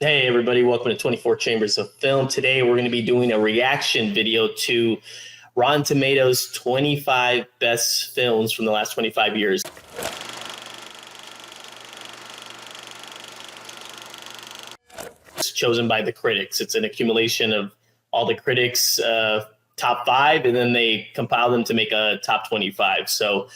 Hey everybody, welcome to 24 Chambers of Film. Today we're going to be doing a reaction video to Rotten Tomatoes 25 best films from the last 25 years. It's chosen by the critics. It's an accumulation of all the critics' top five, and then they compile them to make a top 25. So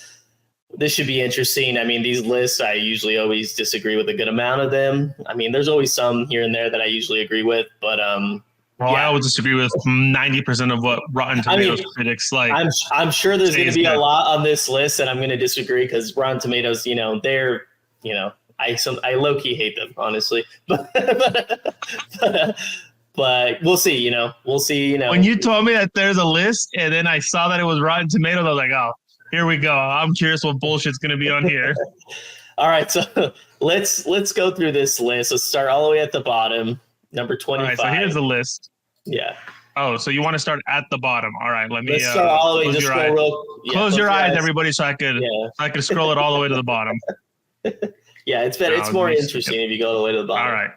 this should be interesting. I mean, these lists, I usually always disagree with a good amount of them. I mean, there's always some here and there that I usually agree with, but well, yeah. I always disagree with 90% of what Rotten Tomatoes critics like. I'm sure there's going to be a lot on this list, and I'm going to disagree because Rotten Tomatoes, they're, I low key hate them, honestly, but we'll see. We'll see. When you told me that there's a list, and then I saw that it was Rotten Tomatoes, I was like, oh. Here we go. I'm curious what bullshit's going to be on here. All right, so let's go through this list. Let's start all the way at the bottom, number 25. All right, so here's the list. Yeah. Oh, so you want to start at the bottom? All right, let's start all the way. Just close your eyes, everybody, so I could scroll it all the way to the bottom. Yeah, it's better. It's more interesting if you go all the way to the bottom. All right,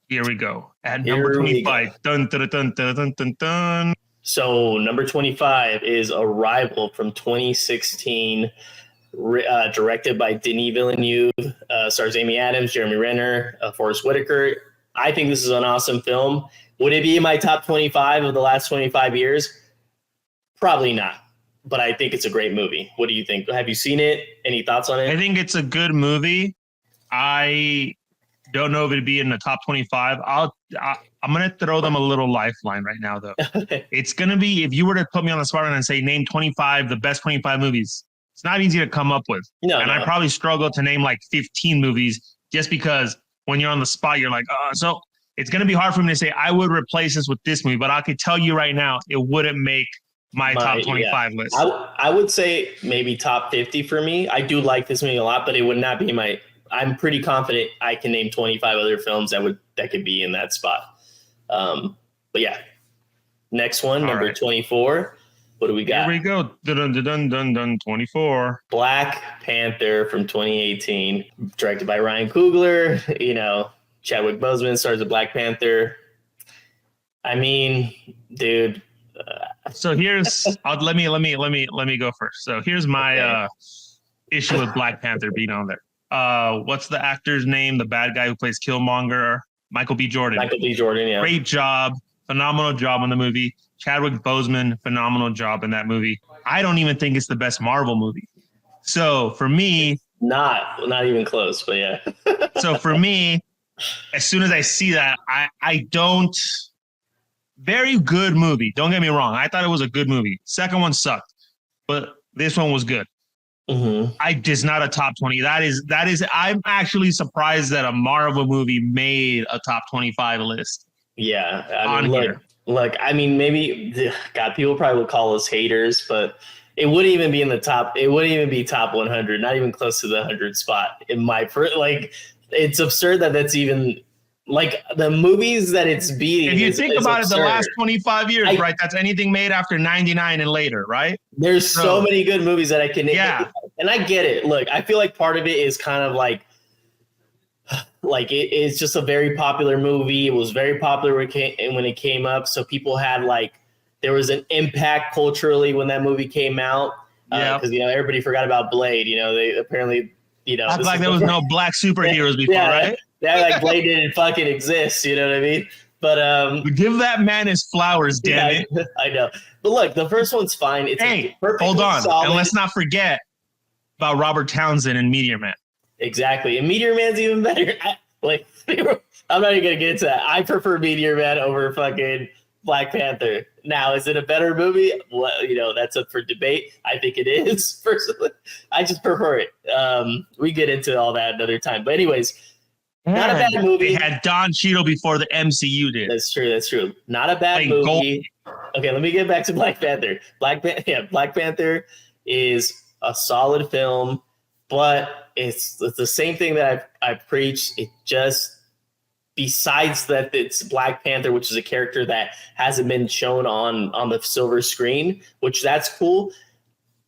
here we go. At number 25. Dun, dun, dun, dun, dun, dun, dun. So number 25 is Arrival from 2016, directed by Denis Villeneuve, stars Amy Adams, Jeremy Renner, Forrest Whitaker. I think this is an awesome film. Would it be in my top 25 of the last 25 years? Probably not, but I think it's a great movie. What do you think? Have you seen it? Any thoughts on it? I think it's a good movie. I don't know if it'd be in the top 25. I'm going to throw them a little lifeline right now, though. It's going to be, if you were to put me on the spot and say, name 25, the best 25 movies, it's not easy to come up with. I probably struggle to name like 15 movies just because when you're on the spot, you're like, so it's going to be hard for me to say, I would replace this with this movie, but I could tell you right now, it wouldn't make my top 25 list. I would say maybe top 50 for me. I do like this movie a lot, but it would not be I'm pretty confident I can name 25 other films that could be in that spot. But yeah, next one, number 24. What do we got? Here we go. Dun, dun, dun, dun, dun, 24. Black Panther from 2018, directed by Ryan Coogler. Chadwick Boseman stars of Black Panther. I mean, dude. So here's let me go first. So here's my issue with Black Panther being on there. What's the actor's name? The bad guy who plays Killmonger, Michael B. Jordan. Michael B. Jordan, yeah. Great job. Phenomenal job in the movie. Chadwick Boseman, phenomenal job in that movie. I don't even think it's the best Marvel movie. So for me... Not even close, but yeah. So for me, as soon as I see that, I don't... Very good movie. Don't get me wrong. I thought it was a good movie. Second one sucked. But this one was good. Mm-hmm. Just not a top 20. That is. I'm actually surprised that a Marvel movie made a top 25 list. Yeah, I mean, look. I mean, maybe people probably would call us haters, but it wouldn't even be in the top. It wouldn't even be top 100. Not even close to the 100 spot. In my it's absurd that that's even. Like the movies that it's beating. If you think about it, the last 25 years, right? That's anything made after 99 and later, right? There's so many good movies that I can name. Yeah. And I get it. Look, I feel like part of it is kind of like it's just a very popular movie. It was very popular when it came up. So people had there was an impact culturally when that movie came out. Because, everybody forgot about Blade. They apparently, Act like there was no black superheroes before, right? Yeah, Blade didn't fucking exist. You know what I mean? But give that man his flowers, damn it. I know. But look, the first one's fine. It's hold on. Solid. And let's not forget about Robert Townsend and Meteor Man. Exactly. And Meteor Man's even better. I'm not even going to get into that. I prefer Meteor Man over fucking Black Panther. Now, is it a better movie? Well, that's up for debate. I think it is, personally. I just prefer it. We get into all that another time. But anyways, not a bad movie. They had Don Cheadle before the MCU did. That's true. Not a bad movie. Okay, let me get back to Black Panther. Black Panther is a solid film, but it's the same thing that I've preached. It just, besides that it's Black Panther, which is a character that hasn't been shown on the silver screen, which that's cool,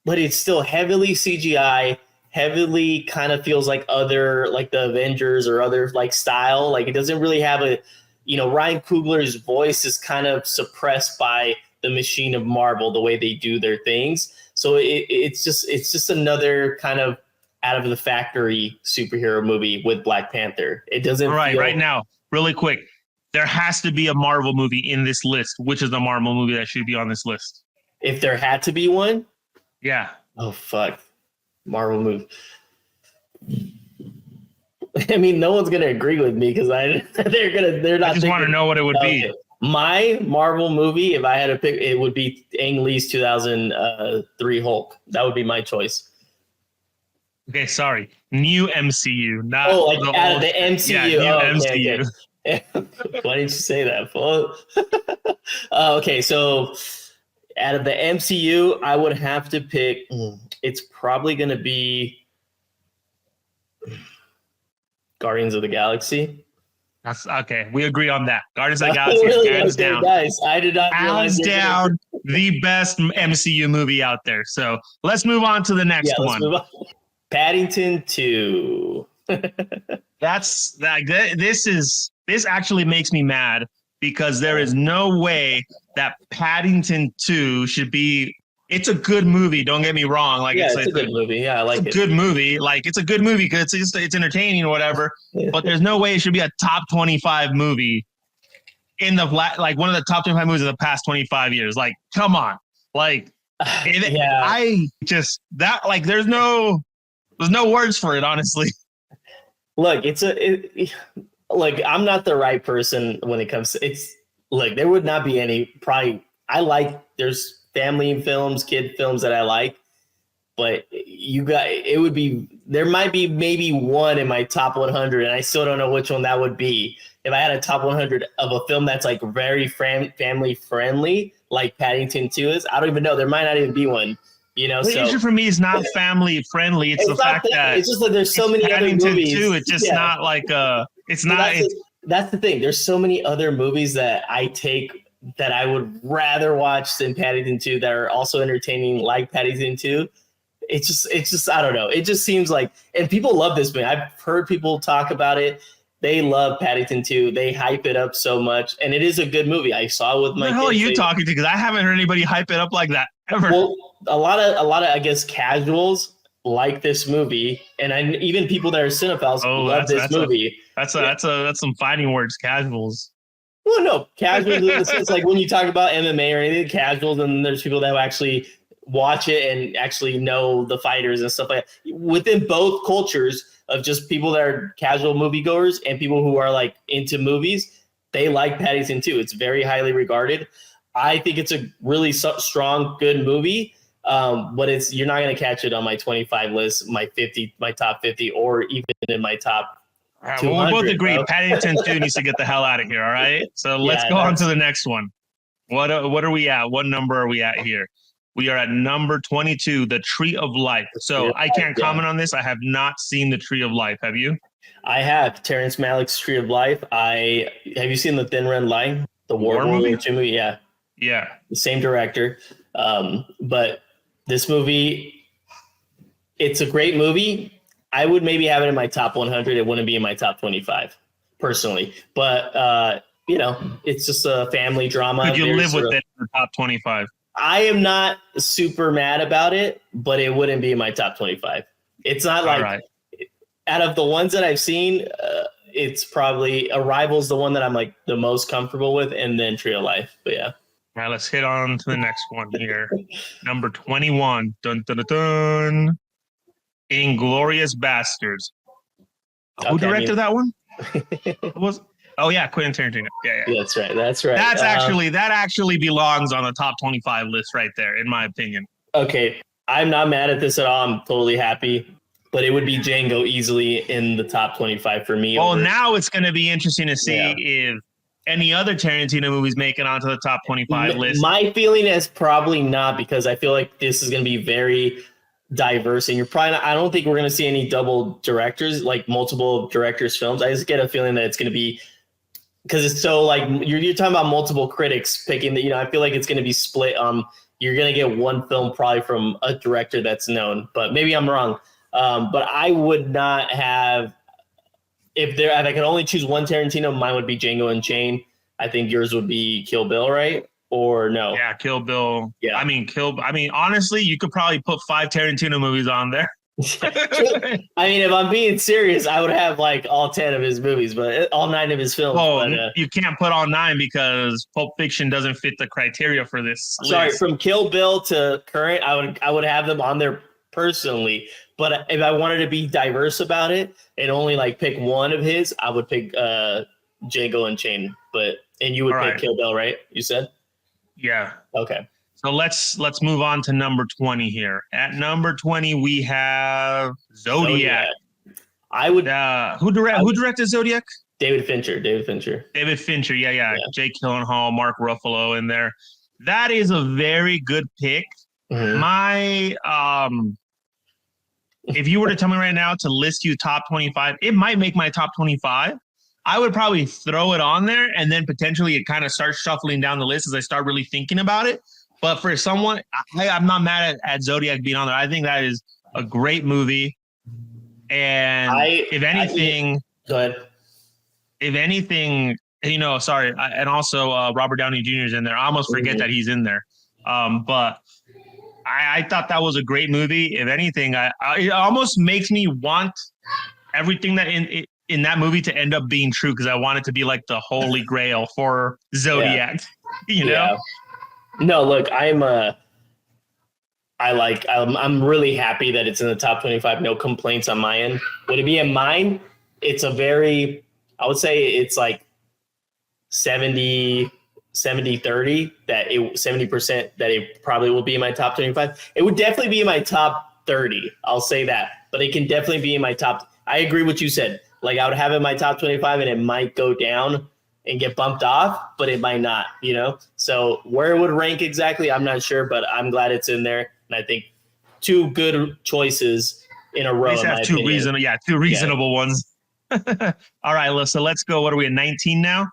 but it's still heavily CGI, heavily kind of feels like other, like the Avengers or other like style. Like it doesn't really have a, Ryan Coogler's voice is kind of suppressed by the machine of Marvel, the way they do their things. So it's just another kind of out of the factory superhero movie with Black Panther. It doesn't right now, really quick. There has to be a Marvel movie in this list. Which is the Marvel movie that should be on this list? If there had to be one? Yeah. Oh, fuck. Marvel movie. I mean, no one's gonna agree with me because they're not. I just want to know what it would be. My Marvel movie, if I had to pick, it would be Ang Lee's 2003 Hulk. That would be my choice. Okay, sorry. New MCU, not like out of the MCU. Yeah, new MCU. Okay. Why didn't you say that, fool? Okay, so out of the MCU, I would have to pick. It's probably going to be Guardians of the Galaxy. That's okay. We agree on that. Guardians of the Galaxy, really? hands down. Nice. I did not hands down the best MCU movie out there. So let's move on to the next one. Move on. Paddington 2. This actually makes me mad because there is no way that Paddington 2 should be. It's a good movie. Don't get me wrong. Like it's a good movie. Yeah, I like it. It's a good movie. Like it's a good movie because it's entertaining or whatever. Yeah. But there's no way it should be a top 25 movie in the like one of the top 25 movies of the past 25 years. Like, come on. Like, I just that like there's no words for it, honestly. Look, look, I'm not the right person when it comes to look, there would not be any there's family films, kid films that I like, but there might be maybe one in my top 100 and I still don't know which one that would be. If I had a top 100 of a film that's like very family friendly, like Paddington 2 is, I don't even know. There might not even be one. The issue for me is not family friendly. It's the fact that it's just that there's so many other movies. Too. It's just not like it's not. That's the thing. There's so many other movies that that I would rather watch than Paddington 2 that are also entertaining, like Paddington 2. It's just I don't know. It just seems like, and people love this movie. I've heard people talk about it. They love Paddington 2. They hype it up so much, and it is a good movie. I saw it with my. What the hell are you talking to? Because I haven't heard anybody hype it up like that ever. Well, a lot of I guess casuals like this movie, and even people that are cinephiles love this movie. That's some fighting words, casuals. Well, no, casuals. It's like when you talk about MMA or anything, casuals, and there's people that actually watch it and actually know the fighters and stuff like that. Within both cultures of just people that are casual moviegoers and people who are like into movies, they like Paddington 2. It's very highly regarded. I think it's a really strong, good movie. But you're not going to catch it on my 25 list, my top 50, or even in my top. All right, well, we both agree Paddington 2 needs to get the hell out of here. All right. So let's go on to the next one. What are we at? What number are we at here? We are at number 22, The Tree of Life. So I can't comment on this. I have not seen The Tree of Life. Have you? I have. Terrence Malick's Tree of Life. Have you seen The Thin Red Line? The war movie? Yeah. Yeah. The same director. But this movie, it's a great movie. I would maybe have it in my top 100. It wouldn't be in my top 25, personally. But, it's just a family drama. Could you live with it in the top 25? I am not super mad about it, but it wouldn't be in my top 25. It's not like, out of the ones that I've seen, it's probably Arrival's the one that I'm like the most comfortable with, and then Tree of Life. But yeah. All right, let's hit on to the next one here. Number 21. Dun, dun, dun, dun. Inglourious Basterds. Who directed that one? Quentin Tarantino. Yeah. That's right. That actually belongs on the top 25 list right there, in my opinion. Okay, I'm not mad at this at all. I'm totally happy. But it would be Django easily in the top 25 for me. Well, now it's going to be interesting to see if any other Tarantino movies make it onto the top 25 list. My feeling is probably not, because I feel like this is going to be very diverse, and I don't think we're going to see any double directors, like multiple directors films. I just get a feeling that it's going to be, because it's so like you're talking about multiple critics picking I feel like it's going to be split. You're going to get one film probably from a director that's known, but maybe I'm wrong. But I would not have if I could only choose one Tarantino, mine would be Django Unchained. I think yours would be Kill Bill, right? Or no? Yeah, Kill Bill. Yeah. I mean, honestly, you could probably put 5 Tarantino movies on there. I mean, if I'm being serious, I would have like all 10 of his movies, but all 9 of his films. Oh, but, you can't put all 9 because Pulp Fiction doesn't fit the criteria for this. Sorry, list. from Kill Bill to current, I would have them on there personally. But if I wanted to be diverse about it and only like pick one of his, I would pick Django Unchained. And you would pick Kill Bill, right? You said? Yeah. Okay. So let's move on to number 20 here. At number 20, we have Zodiac. I would. Who directed Zodiac? David Fincher. Yeah. Jake Gyllenhaal, Mark Ruffalo in there. That is a very good pick. Mm-hmm. If you were to tell me right now to list you top 25, it might make my top 25. I would probably throw it on there, and then potentially it kind of starts shuffling down the list as I start really thinking about it. But for someone, I'm not mad at Zodiac being on there. I think that is a great movie. And if anything, go ahead. If anything, sorry, and also Robert Downey Jr. is in there. I almost forget that he's in there. But I thought that was a great movie. If anything, it almost makes me want everything that in that movie to end up being true, because I want it to be like the holy grail for Zodiac. You know? No, look, I'm really happy that it's in the top 25. No complaints on my end. Would it be in mine? It's I would say it's like 70-30, that 70% that it probably will be in my top 25. It would definitely be in my top 30. I'll say that, but it can definitely be in my top. I agree with what you said. Like, I would have it in my top 25 and it might go down and get bumped off, but it might not, So where it would rank exactly, I'm not sure, but I'm glad it's in there. And I think 2 good choices in a row. At least have 2 reasonable ones. All right, so let's go. What are we at, 19 now?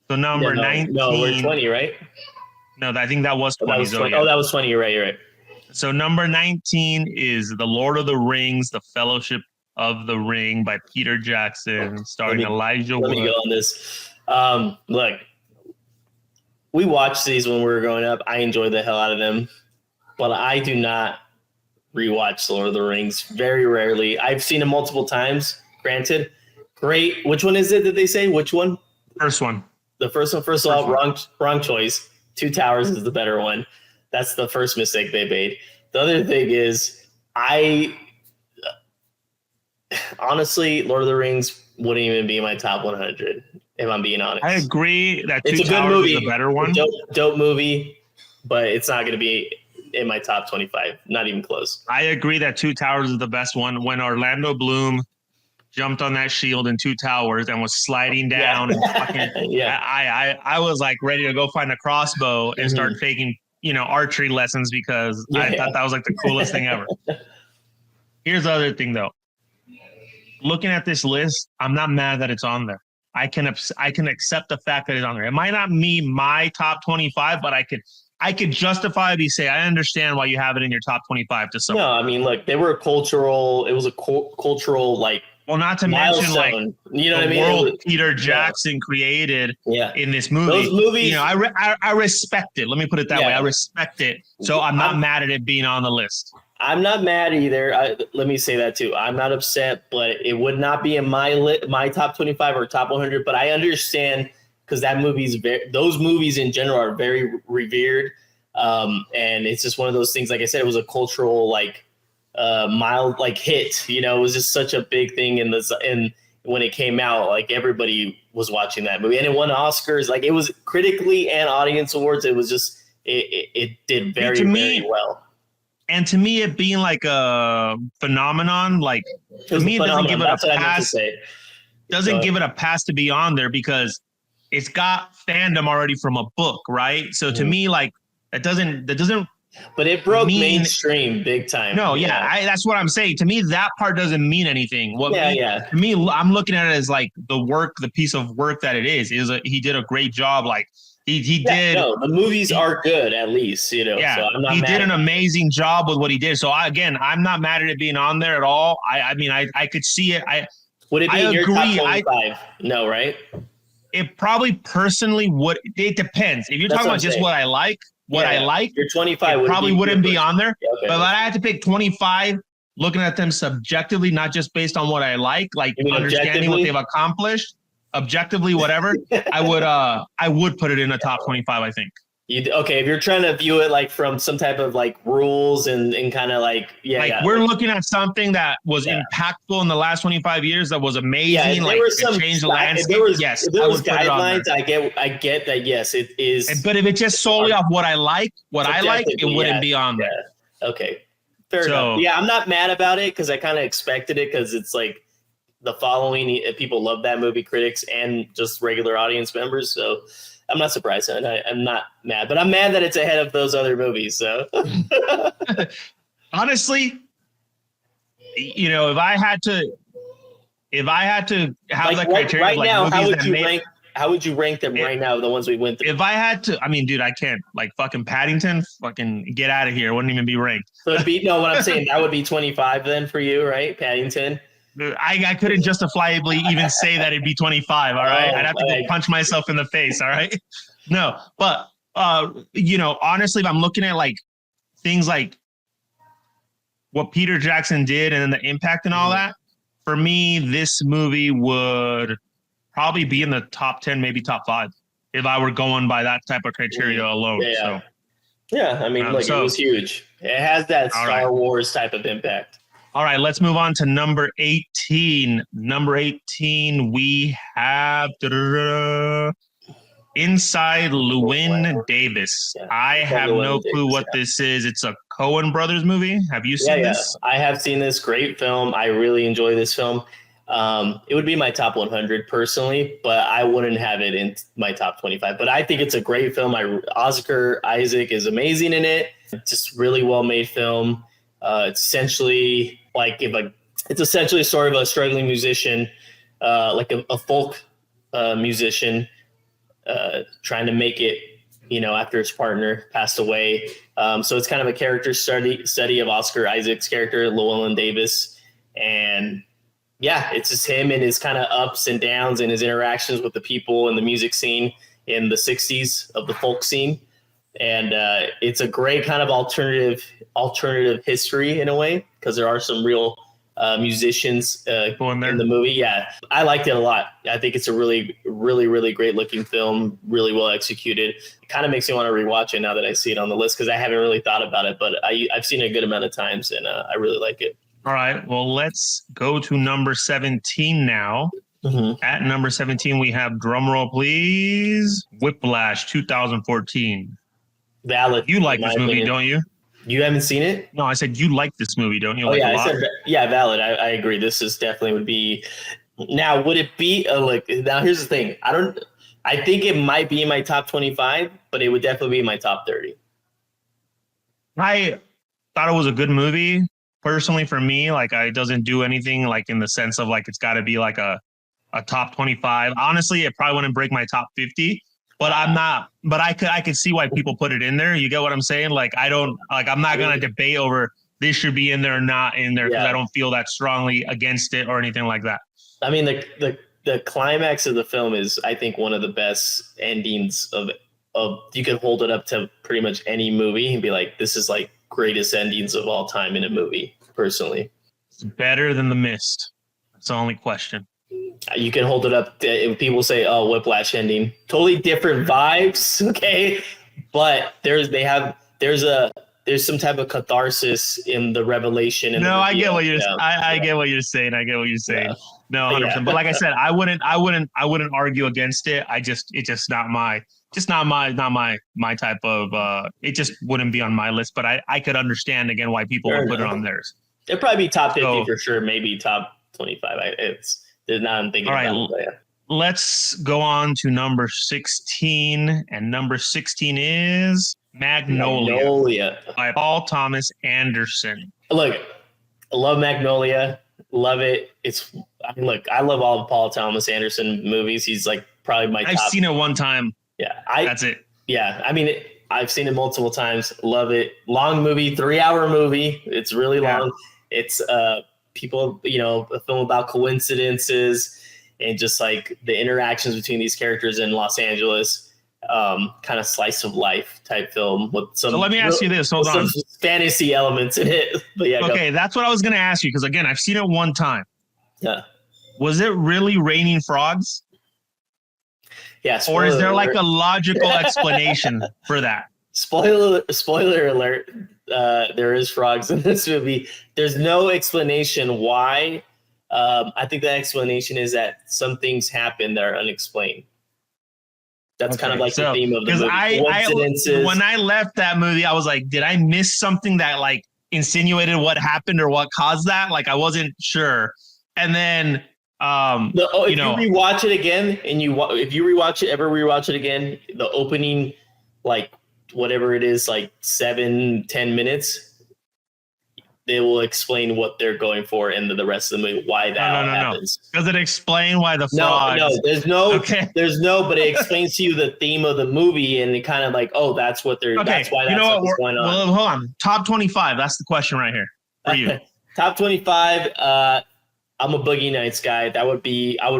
So number 19. No, we're 20, right? No, I think that was 20. That was 20. Oh, that was 20. You're right. So number 19 is The Lord of the Rings, The Fellowship of the Ring by Peter Jackson, starring Elijah Wood. Let me go on this. Look, we watched these when we were growing up. I enjoyed the hell out of them, but I do not rewatch Lord of the Rings very rarely. I've seen them multiple times, granted. Great. Which one is it that they say? Which one? First one. The first one. First of all, wrong choice. Two Towers is the better one. That's the first mistake they made. The other thing is, honestly, Lord of the Rings wouldn't even be in my top 100, if I'm being honest. I agree that it's Two a good Towers movie. is a better one. Dope movie, but it's not going to be in my top 25. Not even close. I agree that Two Towers is the best one. When Orlando Bloom jumped on that shield in Two Towers and was sliding down, and fucking, I was like ready to go find a crossbow and start taking archery lessons, because I thought that was like the coolest thing ever. Here's the other thing, though. Looking at this list, I'm not mad that it's on there. I can accept the fact that it's on there. It might not be my top 25, but I could justifiably say I understand why you have it in your top 25 to some. No, I mean, look, it was a cultural like. Well, not to mention like the world Peter Jackson created in this movie. Those movies, I respect it. Let me put it that way. I respect it. So I'm not mad at it being on the list. I'm not mad either. Let me say that too. I'm not upset, but it would not be in my top 25 or top 100. But I understand, because those movies in general are very revered, and it's just one of those things. Like I said, it was a cultural mild hit. It was just such a big thing in when it came out. Like, everybody was watching that movie, and it won Oscars. Like, it was critically and audience awards. It was just it did very very well. And to me, it being like a phenomenon, to me, it doesn't give it a pass. Doesn't give it a pass to be on there, because it's got fandom already from a book, right? So to me, that doesn't. But it broke mainstream big time. No, that's what I'm saying. To me, that part doesn't mean anything. To me, I'm looking at it as the piece of work that it is. He did a great job, He Yeah, did. no, the movies are good at least, you know. Yeah, so I'm not he mad did at an that. amazing job with what he did. So I'm not mad at it being on there at all. I mean, I could see it. Would it I be in your top agree. 25? No, right? It probably personally would. It depends. If you're That's talking what I'm about just saying. what I like, Yeah. Your 25 it would probably be your wouldn't be first. on there. Yeah, okay. But if I had to pick 25, looking at them subjectively, not just based on what I like You mean understanding what objectively? they've accomplished, objectively, whatever, I would put it in the top 25, I think. Okay, if you're trying to view it like from some type of like rules and kind of like We're looking at something that was impactful in the last 25 years that was amazing. Like it changed the landscape. If there was guidelines, I get that. Yes, it is. But if it's just solely off what I like, it wouldn't be on there. Yeah. Okay, fair enough. Yeah, I'm not mad about it because I kind of expected it because it's like the following people love that movie, critics and just regular audience members. So I'm not surprised, and I'm not mad, but I'm mad that it's ahead of those other movies. So honestly, you know, if I had to have that criteria, right like now, movies how would you rank them right now? The ones we went through. If I had to, I mean, dude, I can't. Like fucking Paddington, fucking get out of here. It wouldn't even be ranked. So it'd be what I'm saying. That would be 25 then for you, right? Paddington. I couldn't justifiably even say that it'd be 25. All right, I'd have to go punch myself in the face. All right, no, but you know, honestly, if I'm looking at like things like what Peter Jackson did and then the impact and all that, for me, this movie would probably be in the top 10, maybe top 5, if I were going by that type of criteria alone. Yeah. So, yeah, I mean, it was huge. It has that Star Wars type of impact. All right, let's move on to number 18. Number 18, we have Inside Llewyn Davis. Yeah, I have no clue what this is. It's a Coen Brothers movie. Have you seen this? I have seen this. Great film. I really enjoy this film. It would be my top 100 personally, but I wouldn't have it in my top 25. But I think it's a great film. Oscar Isaac is amazing in it. It's just really well made film. It's essentially it's essentially sort of a struggling musician, like a folk musician, trying to make it, you know, after his partner passed away. So it's kind of a character study of Oscar Isaac's character, Llewyn Davis, and yeah, it's just him and his kind of ups and downs and his interactions with the people in the music scene in the 60s of the folk scene. And it's a great kind of alternative history in a way, because there are some real musicians in the movie. Yeah, I liked it a lot. I think it's a really, really, really great looking film, really well executed. It kind of makes me want to rewatch it now that I see it on the list, because I haven't really thought about it, but I've seen it a good amount of times, and I really like it. All right, well, let's go to number 17 now. Mm-hmm. At number 17, we have, drumroll please, Whiplash 2014. Valid. You like this movie, don't you? You haven't seen it? No, I said you like this movie, don't you? Valid. I agree. This is definitely would be. Now, would it be now here's the thing. I think it might be in my top 25, but it would definitely be in my top 30. I thought it was a good movie. Personally, for me, it doesn't do anything in the sense of it's got to be a top 25. Honestly, it probably wouldn't break my top 50. But I'm not. But I could see why people put it in there. You get what I'm saying? I'm not gonna debate over this should be in there or not in there, because I don't feel that strongly against it or anything like that. I mean, the climax of the film is, I think, one of the best endings of. You could hold it up to pretty much any movie and be like, this is greatest endings of all time in a movie. Personally, it's better than The Mist. That's the only question. You can hold it up. People say, "Oh, Whiplash ending, totally different vibes." Okay, but there's some type of catharsis in the revelation. No, I get what you're. I get what you're saying. I get what you're saying. Yeah. No, 100%. But like I said, I wouldn't argue against it. It's just not my type of. It just wouldn't be on my list. But I could understand again why people would put it on theirs. It'd probably be top 50 for sure. Maybe top 25. Now I'm thinking. All right, about it, let's go on to number 16, and number 16 is Magnolia by Paul Thomas Anderson. Look, I love Magnolia. Love it. I love all the Paul Thomas Anderson movies. He's probably my top. I've seen it one time. Yeah, That's it. Yeah, I mean, I've seen it multiple times. Love it. Long movie, 3-hour movie. It's really long. It's people, a film about coincidences and just like the interactions between these characters in Los Angeles. Kind of slice of life type film with some. So let me ask you this. Hold on. Some fantasy elements in it. But yeah. Okay, that's what I was going to ask you because again, I've seen it one time. Yeah. Was it really raining frogs? Yeah. Or is there like a logical explanation for that? Spoiler alert. There is frogs in this movie. There's no explanation why. I think the explanation is that some things happen that are unexplained. That's kind of like the theme of the movie. When I left that movie, I was like, did I miss something that like insinuated what happened or what caused that? Like, I wasn't sure. And then, if you rewatch it again and if you ever rewatch it again, the opening, like whatever it is, like 7-10 minutes, they will explain what they're going for in the rest of the movie, why that happens. Does it explain why the frogs? No, there's no, but it explains to you the theme of the movie and it kind of like, oh, that's what they're, that's why that's what's going on. Well, hold on. Top 25. That's the question right here for you. Top 25. I'm a Boogie Nights guy. I would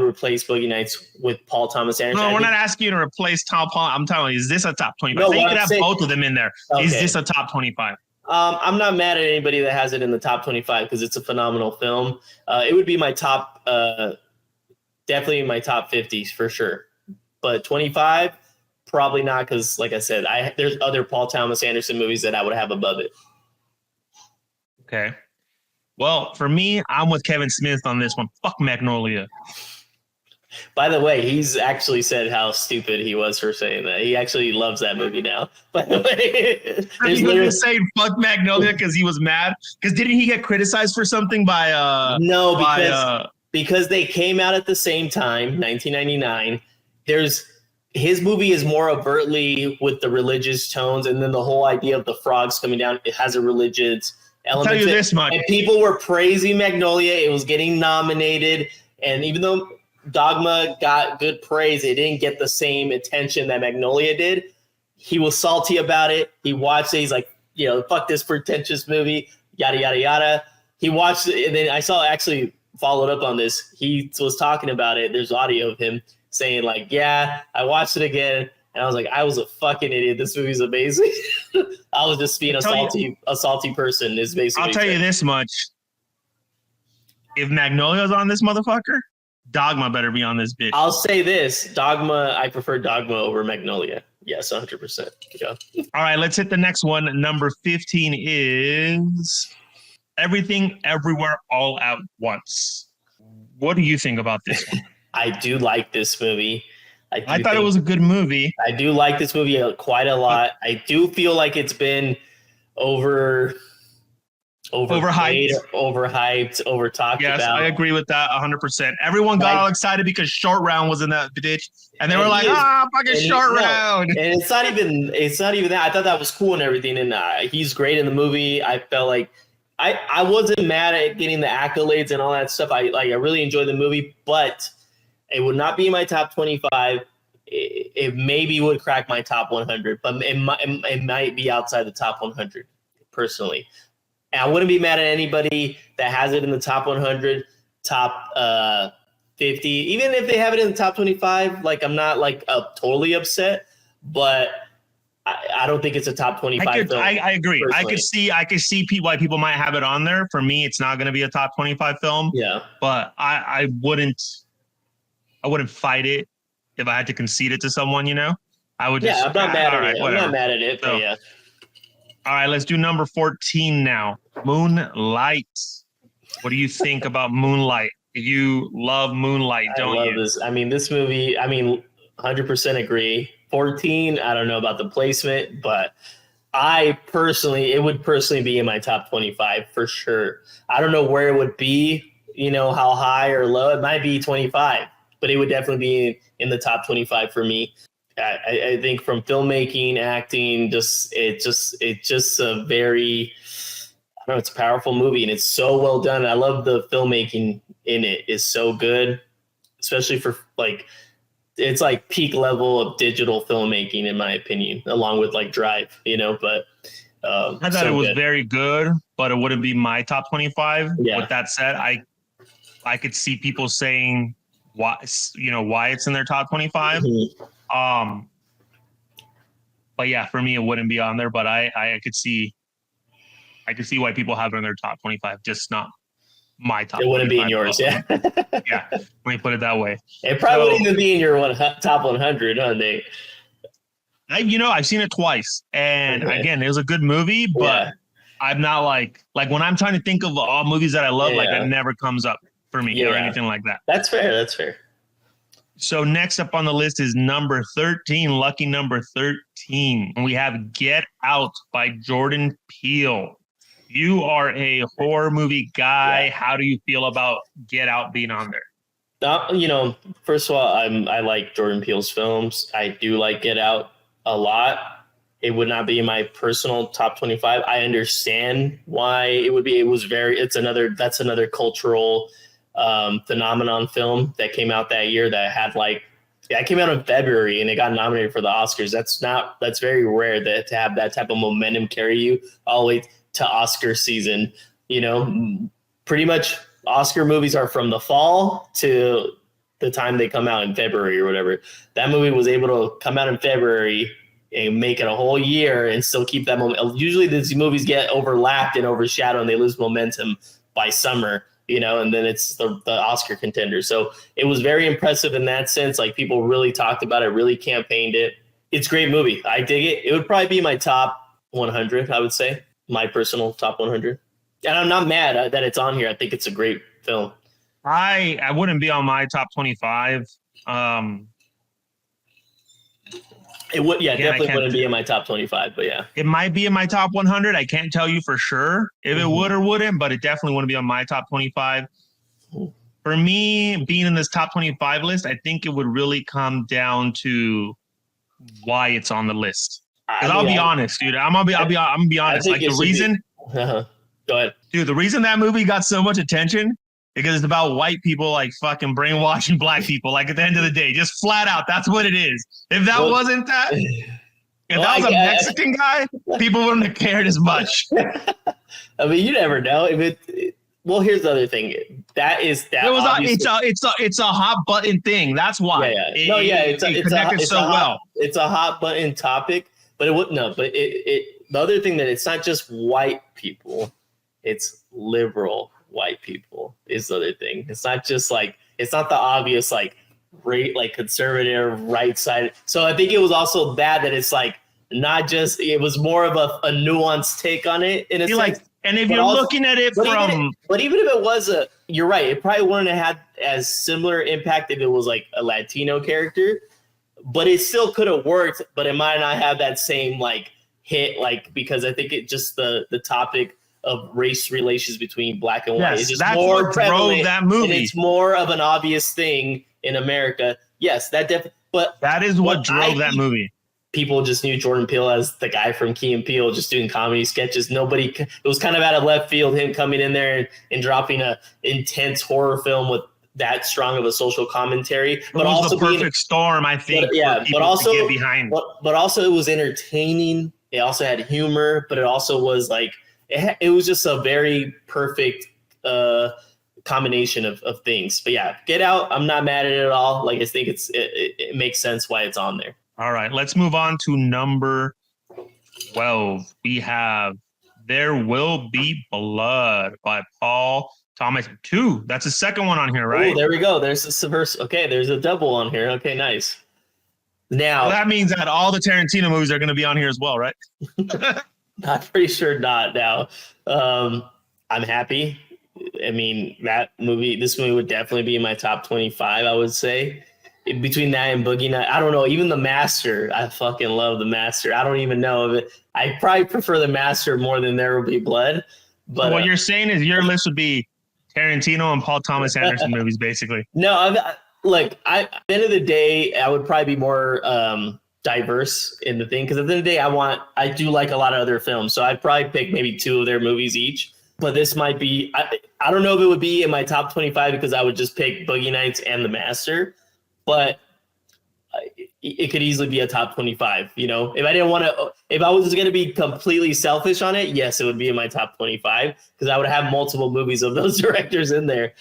replace Boogie Nights with Paul Thomas Anderson. No, we're not asking you to replace Tom Paul. I'm telling you, is this a top 25? No, so you could have both of them in there. Okay. Is this a top 25? I'm not mad at anybody that has it in the top 25 because it's a phenomenal film. It would be my top, definitely my top 50s for sure. But 25, probably not because, like I said, there's other Paul Thomas Anderson movies that I would have above it. Okay. Well, for me, I'm with Kevin Smith on this one. Fuck Magnolia. By the way, he's actually said how stupid he was for saying that. He actually loves that movie now. By the way, he's literally saying fuck Magnolia because he was mad. Because didn't he get criticized for something by because they came out at the same time, 1999. His movie is more overtly with the religious tones, and then the whole idea of the frogs coming down, it has a religious element. I'll tell you this much. And people were praising Magnolia. It was getting nominated, and even though Dogma got good praise, it didn't get the same attention that Magnolia did. He was salty about it. He watched it. He's like, fuck this pretentious movie, yada, yada, yada. He watched it, and then I saw actually followed up on this. He was talking about it. There's audio of him saying like, yeah, I watched it again. And I was like, I was a fucking idiot. This movie's amazing. I was just being a salty person is basically. I'll tell you this much. If Magnolia's on this motherfucker, Dogma better be on this bitch. I'll say this. I prefer Dogma over Magnolia. Yes, 100%. Yeah. All right, let's hit the next one. Number 15 is Everything Everywhere All at Once. What do you think about this one? I do like this movie. I thought it was a good movie. I do like this movie quite a lot. I do feel like it's been overhyped, over-talked about. Yes, I agree with that 100%. Everyone got all excited because Short Round was in that ditch, and they were like, fucking Short Round. And it's not even that. I thought that was cool and everything, and he's great in the movie. I felt like I wasn't mad at getting the accolades and all that stuff. I really enjoyed the movie, but it would not be my top 25. It maybe would crack my top 100, but it might be outside the top 100 personally. And I wouldn't be mad at anybody that has it in the top 100, top 50, even if they have it in the top 25. Like, I'm not totally upset, but I don't think it's a top 25 film. I agree. Personally. I could see why people might have it on there. For me, it's not going to be a top 25 film. Yeah, but I wouldn't fight it if I had to concede it to someone. I would just. Yeah, I'm not mad at it. Whatever. I'm not mad at it. But yeah. All right, let's do number 14 now. Moonlight. What do you think about Moonlight? You love Moonlight, don't you? I love this. I mean, this movie, 100% agree. 14, I don't know about the placement, but it would personally be in my top 25 for sure. I don't know where it would be, how high or low. It might be 25, but it would definitely be in the top 25 for me. I think from filmmaking, acting, it's just a very, it's a powerful movie and it's so well done. I love the filmmaking in it is so good, especially for it's like peak level of digital filmmaking, in my opinion, along with like Drive, you know. But I thought it was very good, but it wouldn't be my top 25. Yeah. With that said, I could see people saying why it's in their top 25. Mm-hmm. But yeah, for me, it wouldn't be on there. But I could see why people have it in their top 25, just not my top. It wouldn't be in yours, yeah. Yeah, let me put it that way. It probably wouldn't even be in your top 100, huh, Nate? I've seen it twice, and again, it was a good movie, but I'm not like when I'm trying to think of all movies that I love, like it never comes up for me or anything like that. That's fair. So next up on the list is number 13, lucky number 13. And we have Get Out by Jordan Peele. You are a horror movie guy. Yeah. How do you feel about Get Out being on there? First of all, I like Jordan Peele's films. I do like Get Out a lot. It would not be in my personal top 25. I understand why it would be. That's another cultural phenomenon film that came out that year that had it came out in February and it got nominated for the Oscars. That's very rare to have that type of momentum carry you all the way to Oscar season. Pretty much Oscar movies are from the fall to the time they come out in February or whatever. That movie was able to come out in February and make it a whole year and still keep that momentum. Usually these movies get overlapped and overshadowed and they lose momentum by summer, and then it's the Oscar contender. So it was very impressive in that sense. Like, people really talked about it, really campaigned it. It's a great movie. I dig it. It would probably be my top 100, I would say, my personal top 100. And I'm not mad that it's on here. I think it's a great film. I wouldn't be on my top 25. It would, definitely wouldn't be in my top 25, but yeah. It might be in my top 100. I can't tell you for sure if it would or wouldn't, but it definitely wouldn't be on my top 25. For me, being in this top 25 list, I think it would really come down to why it's on the list. Because I'll be honest, dude. I'm gonna be honest. Like, the reason. Go ahead, dude. The reason that movie got so much attention because it's about white people like fucking brainwashing black people. Like, at the end of the day, just flat out, that's what it is. If that wasn't that, if that was a Mexican guy, people wouldn't have cared as much. I mean, you never know. Well, here's the other thing. It's a hot button thing. That's why. It's a hot button topic. But the other thing that it's not just white people, it's liberal white people is the other thing. It's not just it's not the obvious conservative right side. So I think it was also that it's not just, it was more of a nuanced take on it in a sense. And if you're looking at it but even if it was you're right, it probably wouldn't have had as similar impact if it was like a Latino character, but it still could have worked, but it might not have that same hit, because I think it just the topic of race relations between black and white. Yes, it's just that's more what prevalent, drove that movie. And it's more of an obvious thing in America. Yes, but that is what drove that movie. People just knew Jordan Peele as the guy from Key and Peele, just doing comedy sketches. It was kind of out of left field, him coming in there and dropping a intense horror film with that strong of a social commentary. But also the perfect storm, I think. But also to get behind. But also it was entertaining. It also had humor, but it also was it was just a very perfect combination of things. But yeah, Get Out, I'm not mad at it at all. I think it makes sense why it's on there. All right, let's move on to number 12. We have There Will Be Blood by Paul Thomas. 2. That's the second one on here, right? Oh, there we go. There's the first. Okay, there's a double on here. Okay, nice. Now that means that all the Tarantino movies are going to be on here as well, right? I'm pretty sure not now. I'm happy. I mean, this movie would definitely be in my top 25, I would say. Between that and Boogie Nights, I don't know. Even The Master, I fucking love The Master. I don't even know if it. I probably prefer The Master more than There Will Be Blood. But what you're saying is your list would be Tarantino and Paul Thomas Anderson movies, basically. No, at the end of the day, I would probably be more diverse in the thing, because at the end of the day, I do like a lot of other films, so I'd probably pick maybe 2 of their movies each. But this might be, I don't know if it would be in my top 25 because I would just pick Boogie Nights and The Master. But it could easily be a top 25. You know, if I was going to be completely selfish on it, yes, it would be in my top 25 because I would have multiple movies of those directors in there.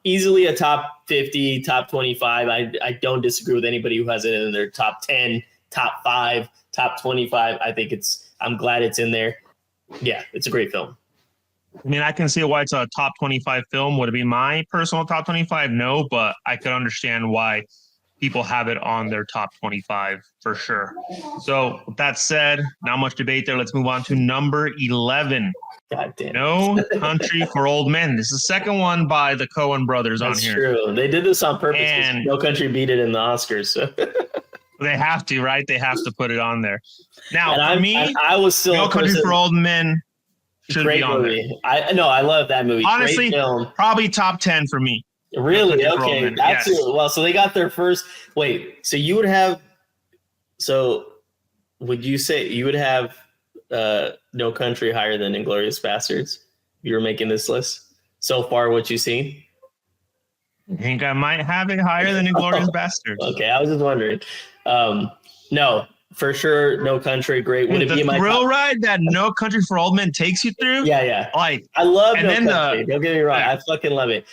Easily a top 50, top 25. I don't disagree with anybody who has it in their top 10, top 5, top 25. I'm glad it's in there. Yeah, it's a great film. I mean, I can see why it's a top 25 film. Would it be my personal top 25? No, but I could understand why people have it on their top 25 for sure. So with that said, not much debate there. Let's move on to number 11. God damn. No Country for Old Men. This is the second one by the Coen brothers on here. That's true. They did this on purpose. And No Country beat it in the Oscars. So. They have to, right? They have to put it on there. Now, for me, I was still No Country for Old Men should be on movie. There. I love that movie. Honestly, probably top 10 for me. Really? Okay. That's yes. Well, so they got their first. Wait. So you would have. So, would you say you would have No Country higher than Inglourious Basterds? You were making this list so far. What you seen? I think I might have it higher than Inglourious Basterds. Okay, I was just wondering. No, for sure, No Country. Great. Would it be my thrill ride that No Country for Old Men takes you through? Yeah. Like I love No Country. Don't get me wrong. I fucking love it.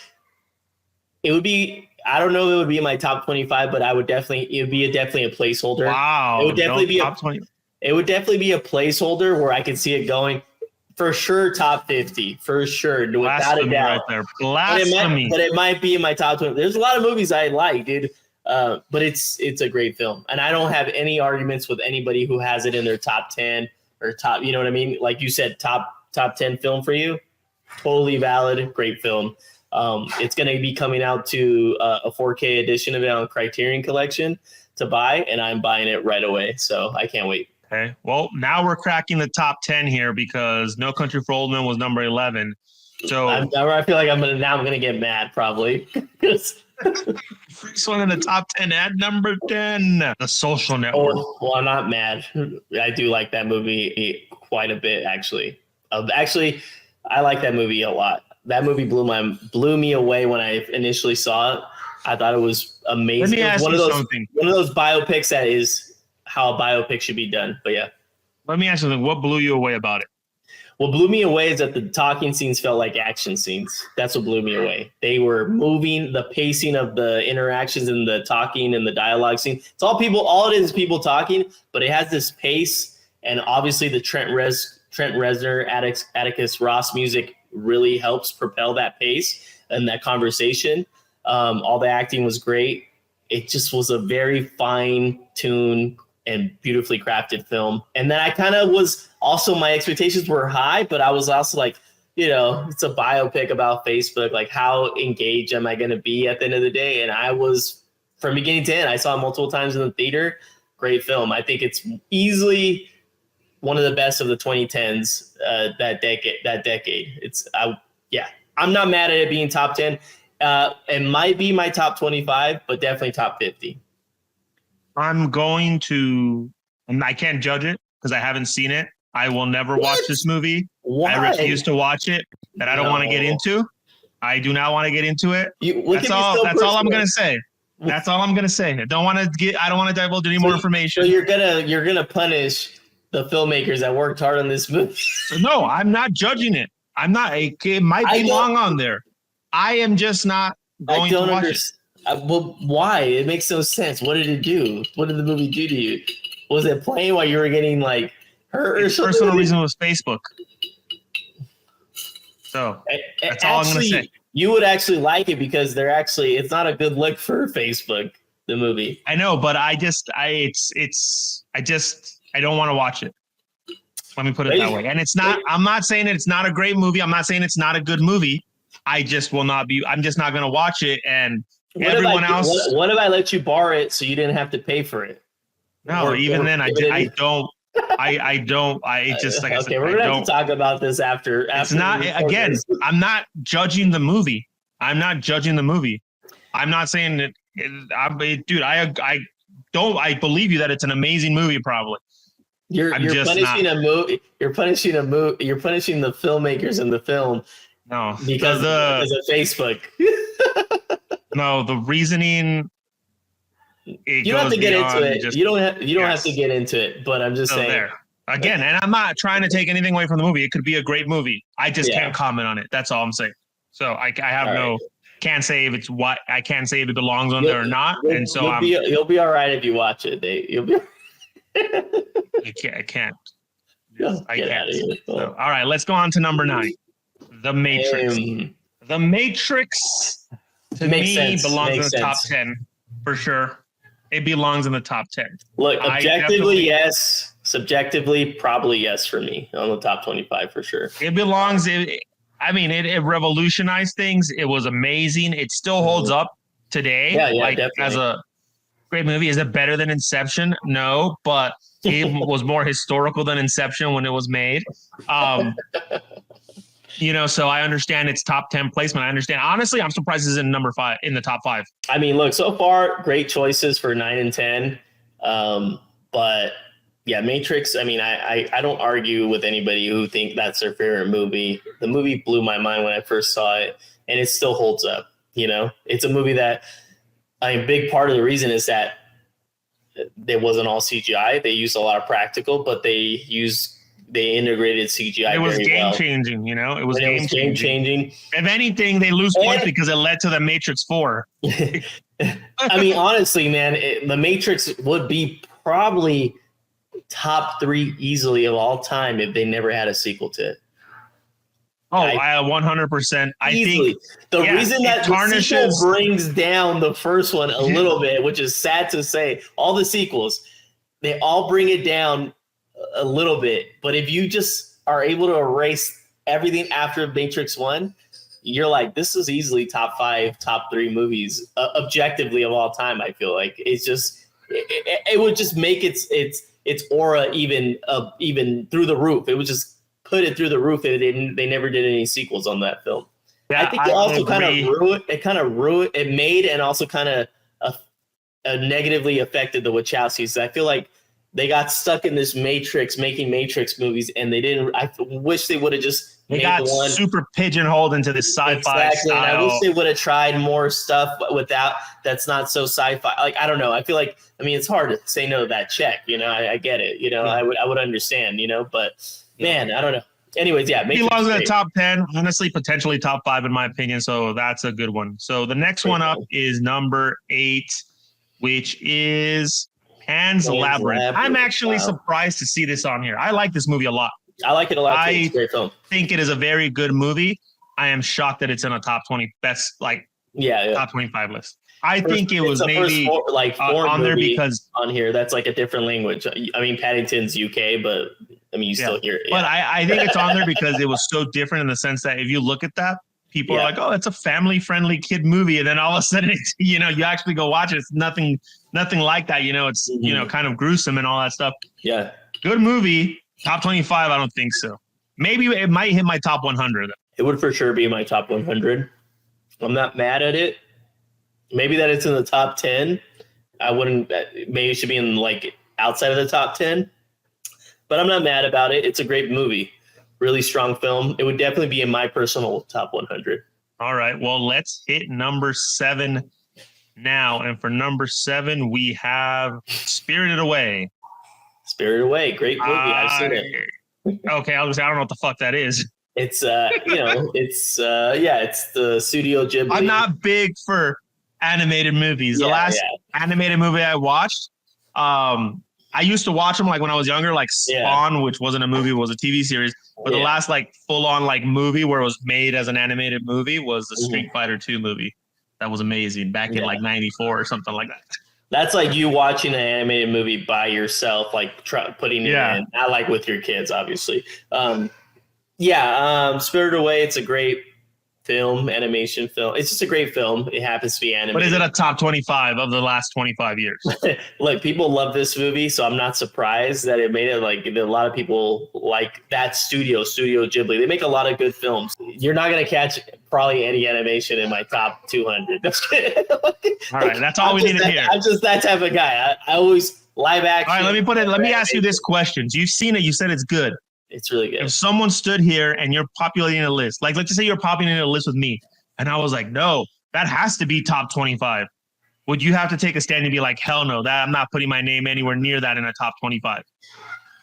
It would be. I don't know if it would be in my top 25, but it would definitely a placeholder. Wow. It would definitely be top 20. It would definitely be a placeholder where I could see it going. For sure, top 50. For sure, without a doubt. Right there. Blasphemy. But it might be in my top 20. There's a lot of movies I like, dude. But it's a great film, and I don't have any arguments with anybody who has it in their top 10 or top. You know what I mean? Like you said, top 10 film for you. Totally valid. Great film. It's going to be coming out to a 4K edition of it on Criterion Collection to buy, and I'm buying it right away. So I can't wait. Okay. Well, now we're cracking the top 10 here because No Country for Old Men was number 11. So I feel like I'm gonna get mad probably. First one in the top 10 at number 10, The Social Network. Oh, well, I'm not mad. I do like that movie quite a bit, actually. I like that movie a lot. That movie blew me away when I initially saw it. I thought it was amazing. Let me ask you something. One of those biopics that is how a biopic should be done. But yeah. Let me ask you something. What blew you away about it? What blew me away is that the talking scenes felt like action scenes. That's what blew me away. They were moving, the pacing of the interactions and the talking and the dialogue scene. It's all it is people talking, but it has this pace. And obviously the Trent Reznor, Atticus Ross music really helps propel that pace and that conversation. All the acting was great. It just was a very fine-tuned and beautifully crafted film. And then I kind of was also, my expectations were high, but I was also like, it's a biopic about Facebook. Like, how engaged am I going to be at the end of the day? And I was, from beginning to end, I saw it multiple times in the theater. Great film. I think it's easily one of the best of the 2010s, that decade. I'm not mad at it being top 10. It might be my top 25, but definitely top 50. I'm going to, and I can't judge it because I haven't seen it. I will never watch this movie. Why? I refuse to watch it. That I don't want to get into. I do not want to get into it. That's all I'm gonna say. That's all I'm gonna say. I don't want to divulge any more information. So you're gonna punish the filmmakers that worked hard on this movie. No, I'm not judging it. I'm not. It might be long on there. I am just not going to watch it. Well, why? It makes no sense. What did it do? What did the movie do to you? Was it playing while you were getting like hurt or something? Personal reason was Facebook. So that's all I'm going to say. You would actually like it because it's not a good look for Facebook, the movie. I know, but I don't want to watch it. Let me put it that way. And I'm not saying it's not a great movie. I'm not saying it's not a good movie. I'm just not going to watch it. And everyone else. What if I let you borrow it so you didn't have to pay for it? No, I don't. I just like I said. Okay, we're gonna have to talk about this after. It's not again. I'm not judging the movie. I'm not saying that. I believe you that it's an amazing movie. Probably. You're punishing a movie. You're punishing the filmmakers in the film. No, because of Facebook. No, the reasoning. it You don't have goes to get into beyond it. just- You don't have Yes. to get into it. But I'm just so saying. there. Again, and I'm not trying to take anything away from the movie. It could be a great movie. I just Yeah. can't comment on it. That's all I'm saying. So I have All no right. can't say if it's what I can't say if it belongs on there or not. And so you'll be all right if you watch it, Dave. You'll be. I can't. Just I get can't. out of here. So, all right, let's go on to number 9. The Matrix. Um, The Matrix to Makes me sense. belongs Makes in the top sense. 10 for sure. It belongs in the top 10. Look, I objectively, definitely- yes. Subjectively, probably yes for me on the top 25 for sure. It belongs. It revolutionized things. It was amazing. It still holds up today. Yeah, like definitely. as a great movie. Is it better than Inception? No, but it was more historical than Inception when it was made. So I understand its top 10 placement. I understand. Honestly, I'm surprised it's in the top 5. I mean, look, so far, great choices for 9 and 10. But yeah, Matrix, I mean, I don't argue with anybody who think that's their favorite movie. The movie blew my mind when I first saw it, and it still holds up. It's a movie that, a big part of the reason is that it wasn't all CGI. They used a lot of practical, but they integrated CGI It was very game well. changing. It was And it was game changing. If anything, they lose points And- because it led to the Matrix 4. I mean, honestly, man, The Matrix would be probably top 3 easily of all time if they never had a sequel to it. Oh, I 100%. I Easily. think The yeah, reason it that the sequel tarnishes- brings down the first one a little bit, which is sad to say, all the sequels, they all bring it down a little bit. But if you just are able to erase everything after Matrix 1, you're like, this is easily top 5, top 3 movies objectively of all time. I feel like it's just, it would just make its aura even through the roof. It would just put it through the roof. They never did any sequels on that film. yeah, I think it also kind of agree. ruined. It kind of ruined. It made and also kind of negatively affected the Wachowskis. I feel like they got stuck in this Matrix, making Matrix movies, and they didn't. I wish they would have just They made got one. super pigeonholed into this sci-fi Exactly, and I style. wish they would have tried more stuff without that's not so sci-fi. Like, I don't know. I feel like, I mean, it's hard to say no to that check. I get it. I would understand. But man, I don't know. Anyways, yeah, He Matrix belongs in the great. top 10, honestly, potentially top 5 in my opinion. So that's a good one. So the next Great one up one. is number 8, which is Pan's Labyrinth. Labyrinth. I'm actually Wow. surprised to see this on here. I like this movie a lot. I like it a lot. Too. I- It's a great film. Think it is a very good movie. I am shocked that it's in a top 20 best, Yeah, top 25 list. I think it was It's the first maybe foreign on there movie because on here that's like a different language. I mean, Paddington's UK, but I mean, you still hear it. But I think it's on there because it was so different in the sense that if you look at that, people are like, oh, it's a family-friendly kid movie. And then all of a sudden, it's, you actually go watch it. It's nothing like that. It's, kind of gruesome and all that stuff. Yeah. Good movie. Top 25, I don't think so. Maybe it might hit my top 100. It would for sure be in my top 100. I'm not mad at it. Maybe that it's in the top 10. I wouldn't, maybe it should be in outside of the top 10. But I'm not mad about it. It's a great movie. Really strong film. It would definitely be in my personal top 100. All right. Well, let's hit number 7 now. And for number 7, we have Spirited Away. Spirited Away. Great movie. I've seen it. Okay. I don't know what the fuck that is. It's, it's the Studio Ghibli. I'm not big for animated movies. The last animated movie I watched, I used to watch them when I was younger, Spawn, which wasn't a movie, it was a TV series. But the last full on movie where it was made as an animated movie was the Street Fighter 2 movie. That was amazing back in 94 or something like that. That's like you watching an animated movie by yourself, putting it in, not with your kids, obviously. Spirited Away, it's a great film, animation film. It's just a great film. It happens to be animated. But is it a top 25 of the last 25 years? Look, people love this movie, so I'm not surprised that it made it. A lot of people like that Studio Ghibli. They make a lot of good films. You're not going to catch probably any animation in my top 200. All right, that's all we need to hear. I'm just that type of guy. I always live action. All right, let me ask you this question. You've seen it. You said it's good. It's really good. If someone stood here and you're populating a list, let's just say you're populating a list with me, and I was like, no, that has to be top 25. would you have to take a stand and be like, hell no, that I'm not putting my name anywhere near that in a top 25?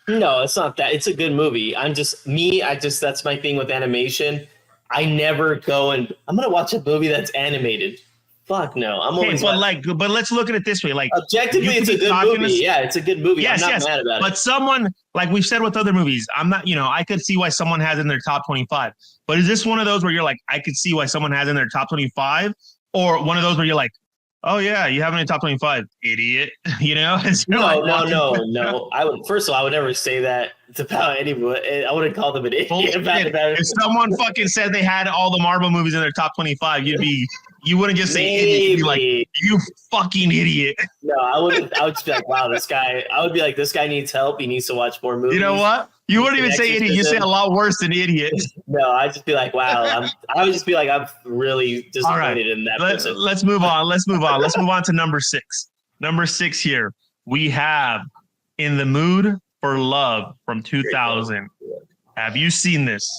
No, it's not that. It's a good movie. That's my thing with animation. I never go and I'm gonna watch a movie that's animated. Fuck no. Okay, but let's look at it this way. Like objectively, it's a good movie. Yeah, it's a good movie. Yes, I'm not mad about it. But someone, like we've said with other movies, I'm not, I could see why someone has in their top 25. But is this one of those where you're like, I could see why someone has in their top 25? Or one of those where you're like, oh yeah, you have it in top 25, idiot. No. First of all, I would never say that about anyone. I wouldn't call them an idiot about it. If someone fucking said they had all the Marvel movies in their top 25, you wouldn't just say idiot. You'd be like, you fucking idiot. No, I would just be like, wow, this guy. I would be like, this guy needs help. He needs to watch more movies. You know what? You wouldn't even say idiot. You say a lot worse than idiot. No, I'd just be like, wow. I would just be like, I'm really disappointed in that person. Let's move on. Let's move on to number 6. Number 6 here. We have In the Mood for Love from 2000. Have you seen this?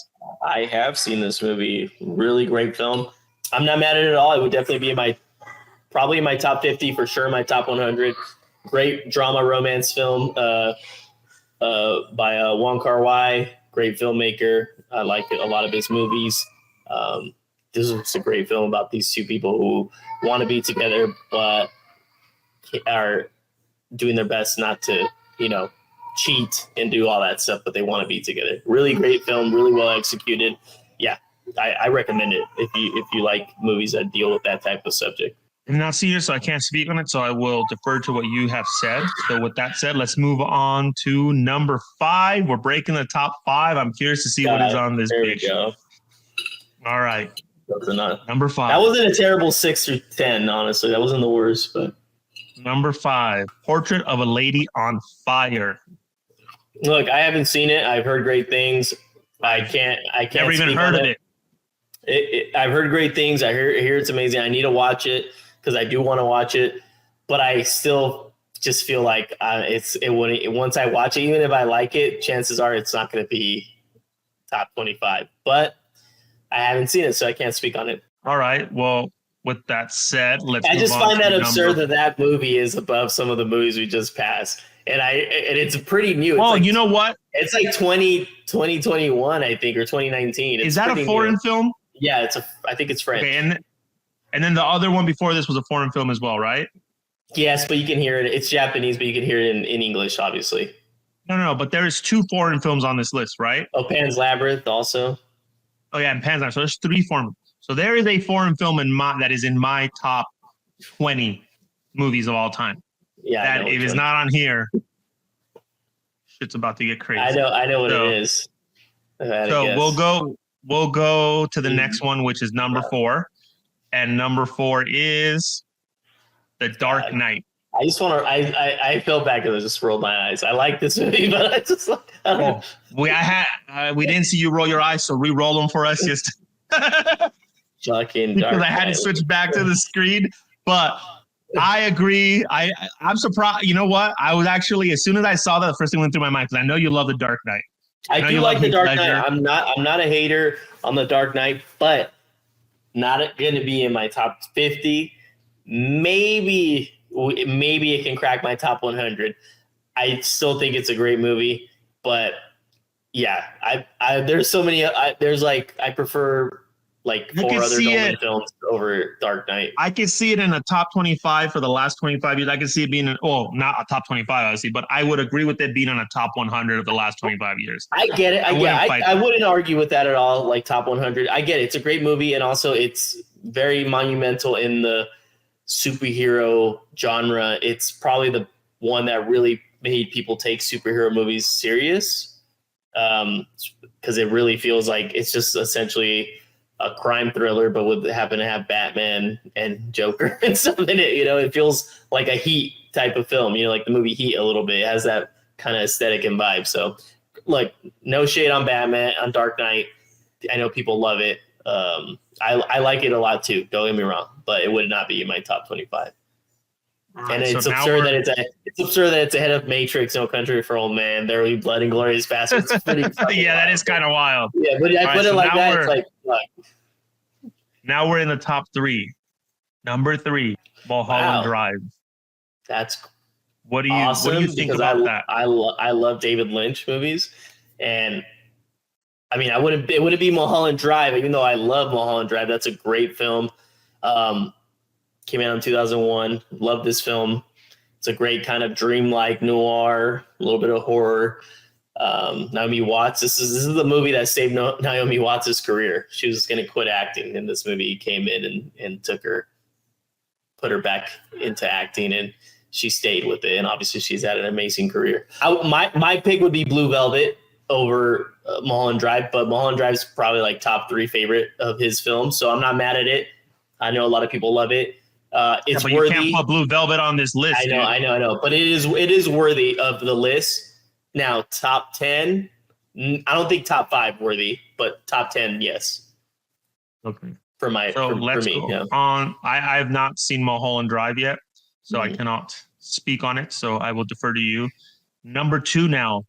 I have seen this movie. Really great film. I'm not mad at it at all. It would definitely be probably in my top 50 for sure. My top 100. Great drama romance film. By Wong Kar-wai, great filmmaker. I like a lot of his movies. This is a great film about these two people who want to be together, but are doing their best not to, cheat and do all that stuff, but they want to be together. Really great film, really well executed. Yeah, I recommend it if you like movies that deal with that type of subject. I've not seen it, so I can't speak on it, so I will defer to what you have said. So with that said, let's move on to number 5. We're breaking the top 5. I'm curious to see what is on this big show. All right. Number 5. That wasn't a terrible 6 or 10, honestly. That wasn't the worst, but number 5, Portrait of a Lady on Fire. Look, I haven't seen it. I've heard great things. I can't never even heard of it. I've heard great things. I hear it's amazing. I need to watch it because I do want to watch it, but I still just feel like once I watch it, even if I like it, chances are it's not going to be top 25. But I haven't seen it, so I can't speak on it. All right. Well, with that said, I just find that absurd that movie is above some of the movies we just passed, and it's pretty new. Well, you know what? It's like 2021, I think, or 2019. Is that a foreign film? Yeah, I think it's French. Okay, and then the other one before this was a foreign film as well, right? Yes, but you can hear it. It's Japanese, but you can hear it in English, obviously. No, but there's 2 foreign films on this list, right? Oh, Pan's Labyrinth also. Oh yeah, and Pan's Labyrinth. So there's 3 foreign. So there is a foreign film that is in my top 20 movies of all time. Yeah, that if it's not on here, shit's about to get crazy. I know what it is. So we'll go to the next one, which is number 4. And number 4 is The Dark Knight. I just want to. I feel bad because I just rolled my eyes. I like this movie, but I just like. We didn't see you roll your eyes, so re-roll them for us. Just fucking because I had to switch back to the screen, but I agree. I'm surprised. You know what? I was actually, as soon as I saw that, the first thing went through my mind because I know you love The Dark Knight. I do like The Dark Knight. I'm not a hater on The Dark Knight, but not going to be in my top 50. Maybe it can crack my top 100. I still think it's a great movie, but yeah, there's so many. I prefer like 4 other Nolan films over Dark Knight. I can see it in a top 25 for the last 25 years. I can see it being not a top 25, obviously, but I would agree with it being in a top 100 of the last 25 years. I get it. I wouldn't argue with that at all. Like top 100, I get it. It's a great movie, and also it's very monumental in the superhero genre. It's probably the one that really made people take superhero movies serious, because it really feels like it's just essentially a crime thriller, but would happen to have Batman and Joker and stuff in it. It feels like a Heat type of film, like the movie Heat a little bit. It has that kind of aesthetic and vibe. So like no shade on Batman, on Dark Knight. I know people love it. I like it a lot too. Don't get me wrong, but it would not be in my top 25. Right, and it's absurd that it's ahead of Matrix, No Country for Old Men, There Will Be Blood, and Glorious Bastards. Yeah, that is kind of wild. Yeah, but I put it like that. It's like, fuck. Now we're in the top 3. Number 3, Mulholland Wow. Drive. That's What do you awesome think because about that? I love David Lynch movies, and I mean, it wouldn't be Mulholland Drive, even though I love Mulholland Drive. That's a great film. Came out in 2001. Love this film. It's a great kind of dreamlike noir, a little bit of horror. Naomi Watts. This is the movie that saved Naomi Watts' career. She was going to quit acting, and this movie came in and put her back into acting, and she stayed with it. And obviously, she's had an amazing career. My pick would be Blue Velvet over Mulholland Drive, but Mulholland Drive is probably like top 3 favorite of his films, so I'm not mad at it. I know a lot of people love it. It's but worthy. You can't put Blue Velvet on this list. I know, but it is worthy of the list. Now, top 10, I don't think top 5 worthy, but top 10, yes. Okay. For me, go on. I have not seen Mulholland Drive yet, so I cannot speak on it. So I will defer to you. Number 2 now.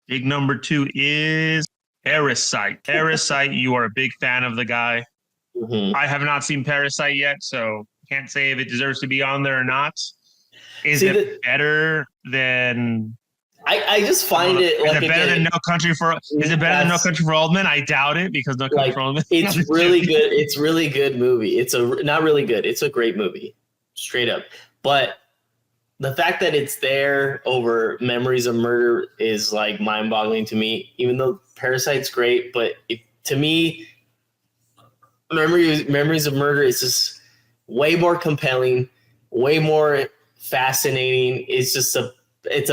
Big number 2 is Parasite. Parasite, you are a big fan of the guy. Mm-hmm. I have not seen Parasite yet, so can't say if it deserves to be on there or not. Is it better than... I just find it like... Is it better than No Country for... Is it better than No Country for Old Men? I doubt it, because No Country for Old Men... It's really good. It's really good movie. Not really good. It's a great movie. Straight up. But the fact that it's there over Memories of Murder is like mind-boggling to me, even though Parasite's great. But to me, Memories of Murder is just way more compelling, way more fascinating. It's a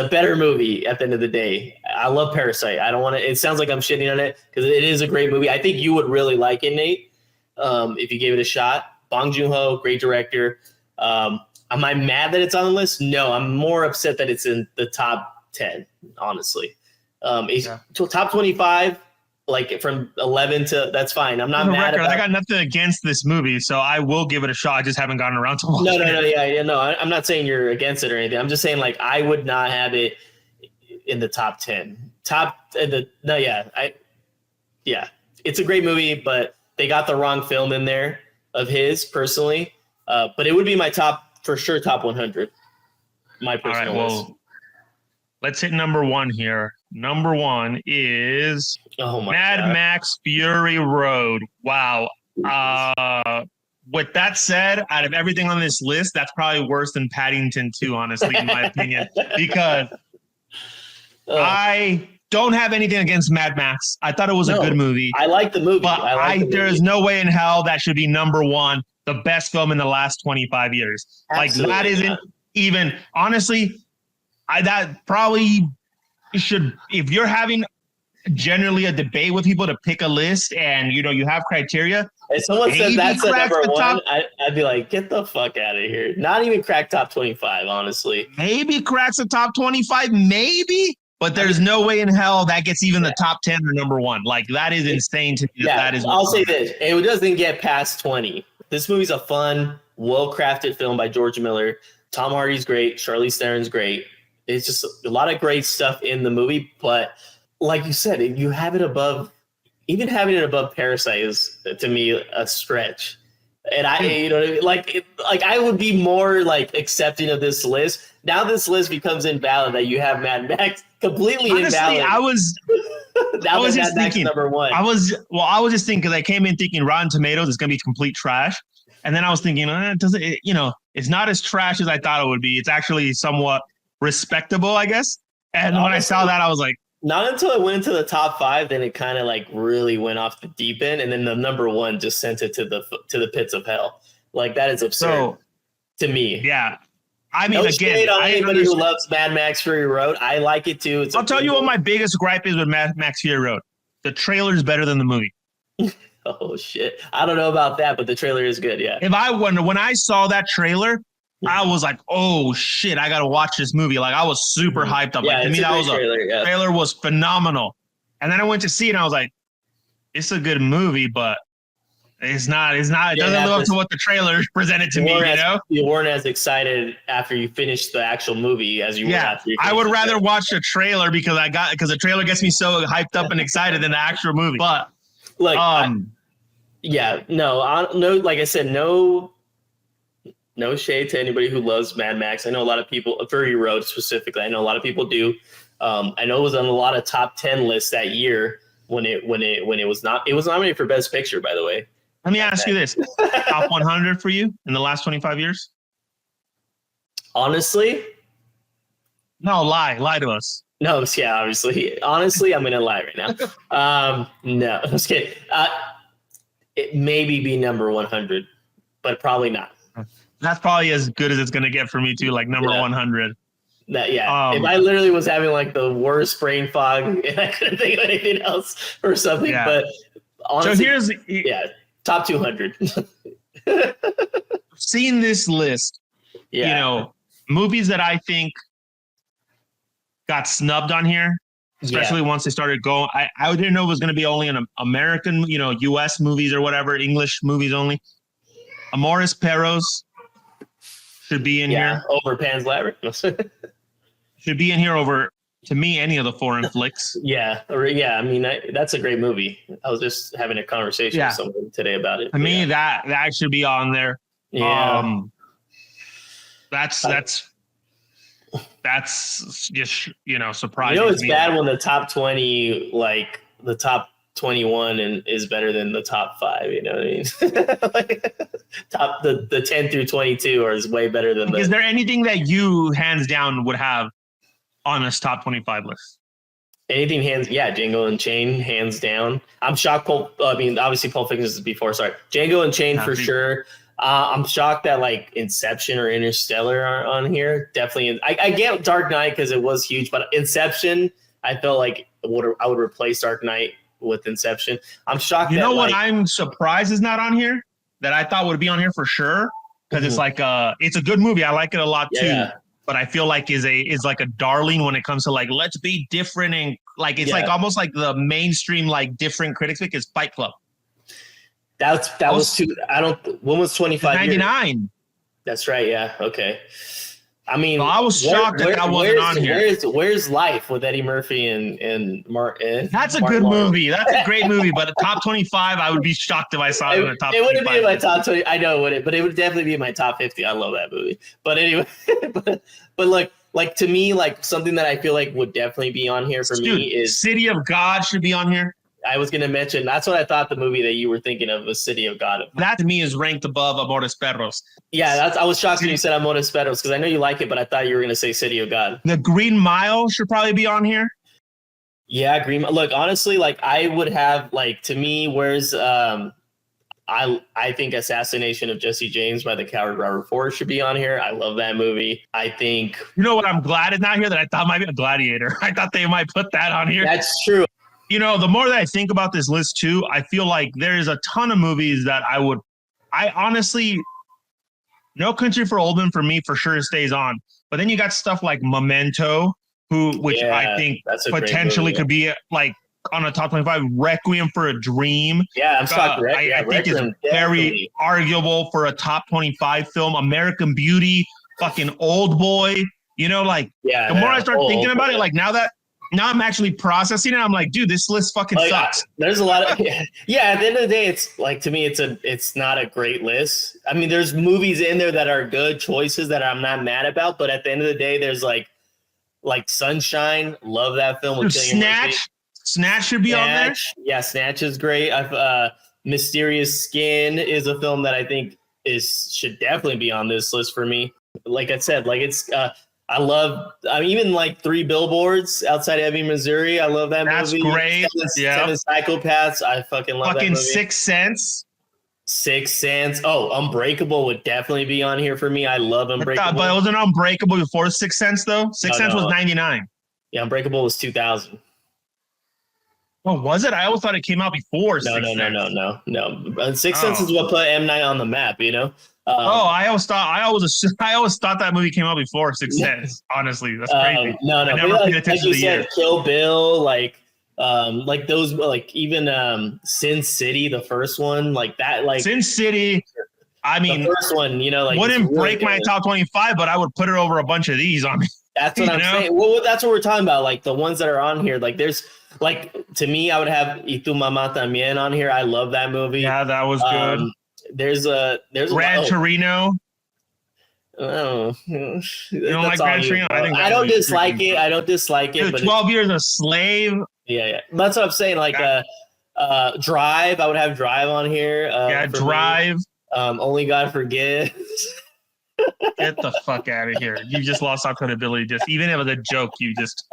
better movie at the end of the day. I love Parasite. I don't want to, it sounds like I'm shitting on it because it is a great movie. I think you would really like it, Nate, if you gave it a shot. Bong Joon-ho, great director. Am I mad that it's on the list? No, I'm more upset that it's in the top 10, honestly. Top 25, like from 11 to, that's fine. I'm not mad about it. I got nothing against this movie, so I will give it a shot. I just haven't gotten around to watching it. No, I'm not saying you're against it or anything. I'm just saying, like, I would not have it in the top 10. It's a great movie, but they got the wrong film in there of his personally. But it would be my top 100. My personal list. Well, let's hit number 1 here. Number 1 is Mad Max Fury Road. Wow. With that said, out of everything on this list, that's probably worse than Paddington 2, honestly, in my opinion, because I don't have anything against Mad Max. I thought it was a good movie. I like the movie. But there's no way in hell that should be number 1, the best film in the last 25 years. Absolutely like, that isn't even, honestly, that probably should, if you're having generally a debate with people to pick a list and, you have criteria. If someone says that's the number 1, I'd be like, get the fuck out of here. Not even crack top 25, honestly. Maybe cracks the top 25, maybe. But there's no way in hell that gets even the top 10 or number 1. Like, that is insane to me. Yeah, I'll say this. It doesn't get past 20. This movie's a fun, well-crafted film by George Miller. Tom Hardy's great. Charlize Theron's great. It's just a lot of great stuff in the movie. But like you said, you have it above, even having it above Parasite is, to me, a stretch. And I would be more like accepting of this list. Now this list becomes invalid that you have Mad Max completely invalid. I was just thinking number 1. I was just thinking, because I came in thinking Rotten Tomatoes is going to be complete trash. And then I was thinking, it's not as trash as I thought it would be. It's actually somewhat respectable, I guess. And when I saw that, I was like, not until it went into the top 5, then it kind of like really went off the deep end, and then the number 1 just sent it to the pits of hell. Like, that is absurd to me. Yeah, I mean, again, anybody who loves Mad Max Fury Road, I like it too. I'll tell you what my biggest gripe is with Mad Max Fury Road: the trailer is better than the movie. Oh shit! I don't know about that, but the trailer is good. Yeah. When I saw that trailer, I was like, oh shit, I gotta watch this movie. Like, I was super hyped up. Like, to me, that was trailer was phenomenal. And then I went to see it and I was like, it's a good movie, but it doesn't live up to what the trailer presented to me, You weren't as excited after you finished the actual movie as you were after you I would rather watch the trailer because the trailer gets me so hyped up and excited than the actual movie. But like like I said, no No shade to anybody who loves Mad Max. I know a lot of people, Fury Road specifically. I know a lot of people do. I know it was on a lot of top 10 lists that year when it was not. It was nominated for Best Picture, by the way. Let me ask you this: top 100 for you in the last 25 years? Honestly, no, lie to us. no. Yeah, obviously. Honestly, I'm gonna lie right now. No, I'm just kidding. It maybe be number 100, but probably not. That's probably as good as it's gonna get for me too. Like number 100. If I literally was having like the worst brain fog and I couldn't think of anything else or something, but honestly, so top 200. Seeing this list, you know, movies that I think got snubbed on here, especially once they started going. I didn't know it was going to be only an American, you know, U.S. movies or whatever, English movies only. Amores Perros should be in here. Over Pan's Labyrinth. Should be in here over, to me, any of the foreign flicks. I mean, that's a great movie. I was just having a conversation with someone today about it. To me, that should be on there. Yeah. That's just, you know, surprising. You know, it's bad when the top 20, like the top 21 and is better than the top 5, you know what I mean? the 10 through 22 is way better than Is there anything that you hands down would have on this top 25 list? Anything Django Unchained, hands down. I'm shocked. Obviously Pulp Fiction is before. Sorry, Django Unchained for sure. I'm shocked that like Inception or Interstellar aren't on here. Definitely, I get Dark Knight because it was huge, but Inception, I felt like I would replace Dark Knight with Inception. I'm shocked. You know what? I'm surprised is not on here. That I thought would be on here for sure because it's like it's a good movie. I like it a lot too. But I feel like is like a darling when it comes to like let's be different and like it's like almost like the mainstream like different critics pick is Fight Club. That was too. When was 25? 99. That's right. Yeah. Okay. I mean, I was shocked that wasn't on here. Where's Life with Eddie Murphy and Martin? That's a good movie. That's a great movie. But a top 25, I would be shocked if I saw it in the top 25. It wouldn't be in my top 20. I know it wouldn't, but it would definitely be in my top 50. I love that movie. But anyway, but like to me, like something that I feel like would definitely be on here for me is City of God should be on here. I was going to mention, that's what I thought the movie that you were thinking of was City of God. That to me is ranked above Amores Perros. Yeah, I was shocked when you said Amores Perros because I know you like it, but I thought you were going to say City of God. The Green Mile should probably be on here. Yeah, Green Mile. Look, honestly, like I would have, like, to me, where's I think Assassination of Jesse James by the Coward Robert Ford should be on here. I love that movie. I think. You know what? I'm glad it's not here that I thought might be a Gladiator. I thought they might put that on here. That's true. You know, the more that I think about this list too, I feel like there is a ton of movies that I honestly, No Country for Old Men for me for sure stays on. But then you got stuff like Memento, which I think potentially could be like on a top 25. Requiem for a Dream. Yeah, I'm shocked. I think is very arguable for a top 25 film. American Beauty, fucking Old Boy. You know, like the more I start thinking about it, like now I'm actually processing it. I'm like, dude, this list fucking sucks. There's a lot of at the end of the day, it's like to me, it's not a great list. I mean, there's movies in there that are good choices that I'm not mad about, but at the end of the day, there's like Sunshine. Love that film with Snatch should be on there. Yeah, Snatch is great. Mysterious Skin is a film that I think should definitely be on this list for me. Like I said, like it's even like 3 Billboards Outside Ebbing, Missouri. I love that movie. That's great. Seven Psychopaths. I fucking love that movie. 6th Sense. 6th Sense. Oh, Unbreakable would definitely be on here for me. I love Unbreakable. But it wasn't Unbreakable before 6th Sense though. 6th Sense was 99. Yeah, Unbreakable was 2000. Oh, was it? I always thought it came out before. No. 6th Sense is what put M. Night on the map. You know. I always thought that movie came out before 6th Sense. Honestly, that's crazy. No. I never paid attention like you to the said, year. Kill Bill, like those, like even Sin City, the first one, like that, like Sin City. I mean, the first one, you know, like wouldn't really break my top 25, but I would put it over a bunch of these on me. That's what I'm saying. Well, that's what we're talking about. Like the ones that are on here, like there's like to me, I would have Y Tu Mamá También on here. I love that movie. Yeah, that was good. There's Gran Torino. Oh, You don't like Gran Torino? I think I don't dislike it. I don't dislike it. Dude, But 12 years a slave. yeah. That's what I'm saying. Like, Drive. I would have Drive on here. Yeah, for Drive. Me. Only God Forgives. Get the fuck out of here. You just lost our credibility. Just even if it was a joke, you just.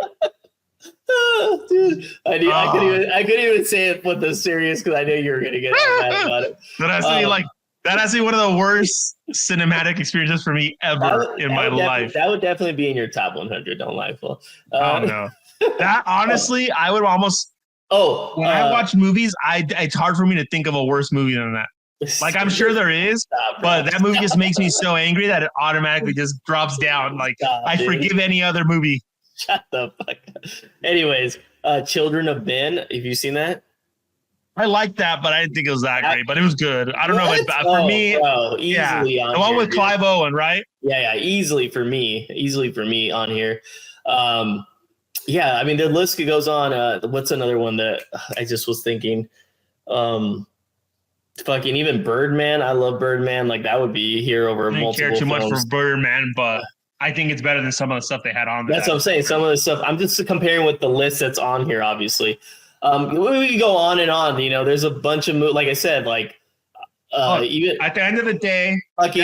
Dude, I couldn't even say it with the serious because I knew you were gonna get mad about it. That has to be one of the worst cinematic experiences for me ever in my life. That would definitely be in your top 100. Don't lie, Phil. Oh no, that honestly, I would almost. When I watch movies, it's hard for me to think of a worse movie than that. Like, I'm sure there is, but that movie just makes me so angry that it automatically just drops down. Like, I forgive any other movie. Shut the fuck up. Anyways, Children of Men. Have you seen that? I like that, but I didn't think it was that great. But it was good. I don't know. But for me, easily the one with Clive Owen, right? Yeah, easily for me on here. Yeah, I mean the list goes on. What's another one that I just was thinking? Fucking even Birdman. I love Birdman. Like, that would be here over multiple. I don't care too much for Birdman, but I think it's better than some of the stuff they had on there. That's what I'm saying. Some of the stuff I'm just comparing with the list that's on here. Obviously, we can go on and on. You know, there's a bunch of like I said, like even at the end of the day, fucking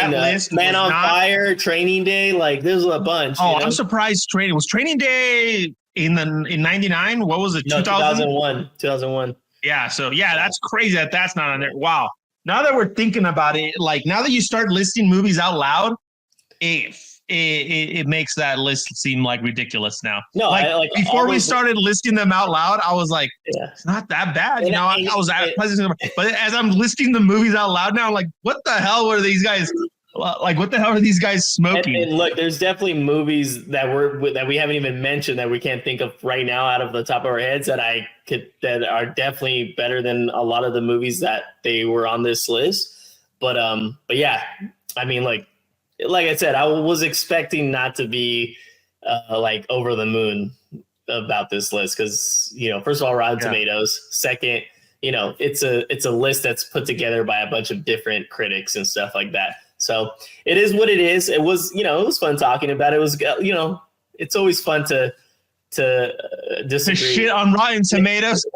Man on Fire, Training Day. Like, there's a bunch. Oh, I'm surprised. Training Day in '99. What was it? No, 2001. 2001. Yeah, so that's crazy that's not on there. Wow. Now that we're thinking about it, like, now that you start listing movies out loud, it makes that list seem like ridiculous now. No, before we started listing them out loud, I was like, it's not that bad. I was but as I'm listing the movies out loud now, I'm like, what the hell were these guys? Like, what the hell are these guys smoking? And look, there's definitely movies that we haven't even mentioned that we can't think of right now out of the top of our heads that are definitely better than a lot of the movies that they were on this list. But yeah, I mean, like I said, I was expecting not to be like over the moon about this list because, first of all, Rotten Tomatoes. Second, it's a list that's put together by a bunch of different critics and stuff like that. So it is what it is. It was, it was fun talking about it. It was, it's always fun to disagree. To shit on Rotten Tomatoes.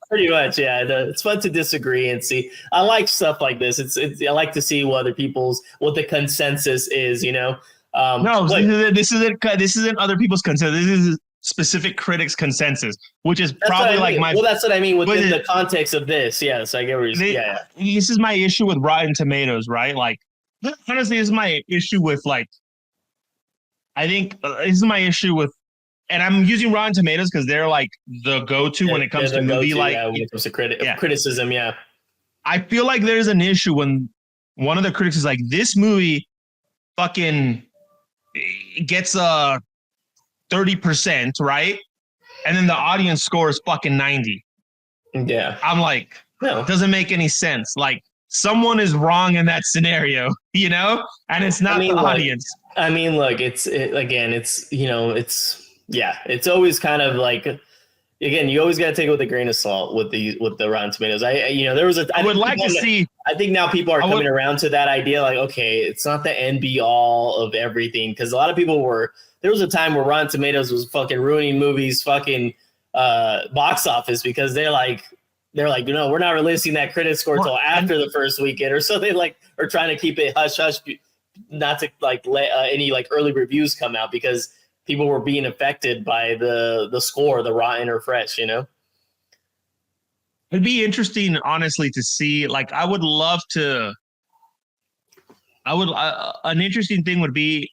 Pretty much, yeah. It's fun to disagree and see. I like stuff like this. I like to see what the consensus is. No, this isn't other people's consensus. This is specific critics' consensus, which is probably Well, that's what I mean within the context of this. Yes, I get what you're saying. This is my issue with Rotten Tomatoes, right? Like, honestly, this is my issue with, like, I think this is my issue with, and I'm using Rotten Tomatoes because they're like the go-to when it comes to movie, when it comes to criticism. Yeah, I feel like there's an issue when one of the critics is like, this movie fucking gets a 30%, right? And then the audience score is fucking 90. Yeah, I'm like, no, it doesn't make any sense. Like, someone is wrong in that scenario, and it's not the audience. I mean, look, it's always kind of like, again, you always got to take it with a grain of salt with the Rotten Tomatoes. I think now people are coming around to that idea, like, okay, it's not the end be all of everything, because a lot of people there was a time where Rotten Tomatoes was fucking ruining movies, fucking box office, because they're like, we're not releasing that critic score till after the first weekend, or so they are trying to keep it hush hush, not to let any early reviews come out because people were being affected by the score, the rotten or fresh. It'd be interesting, honestly, to see. Like, I would love to. An interesting thing would be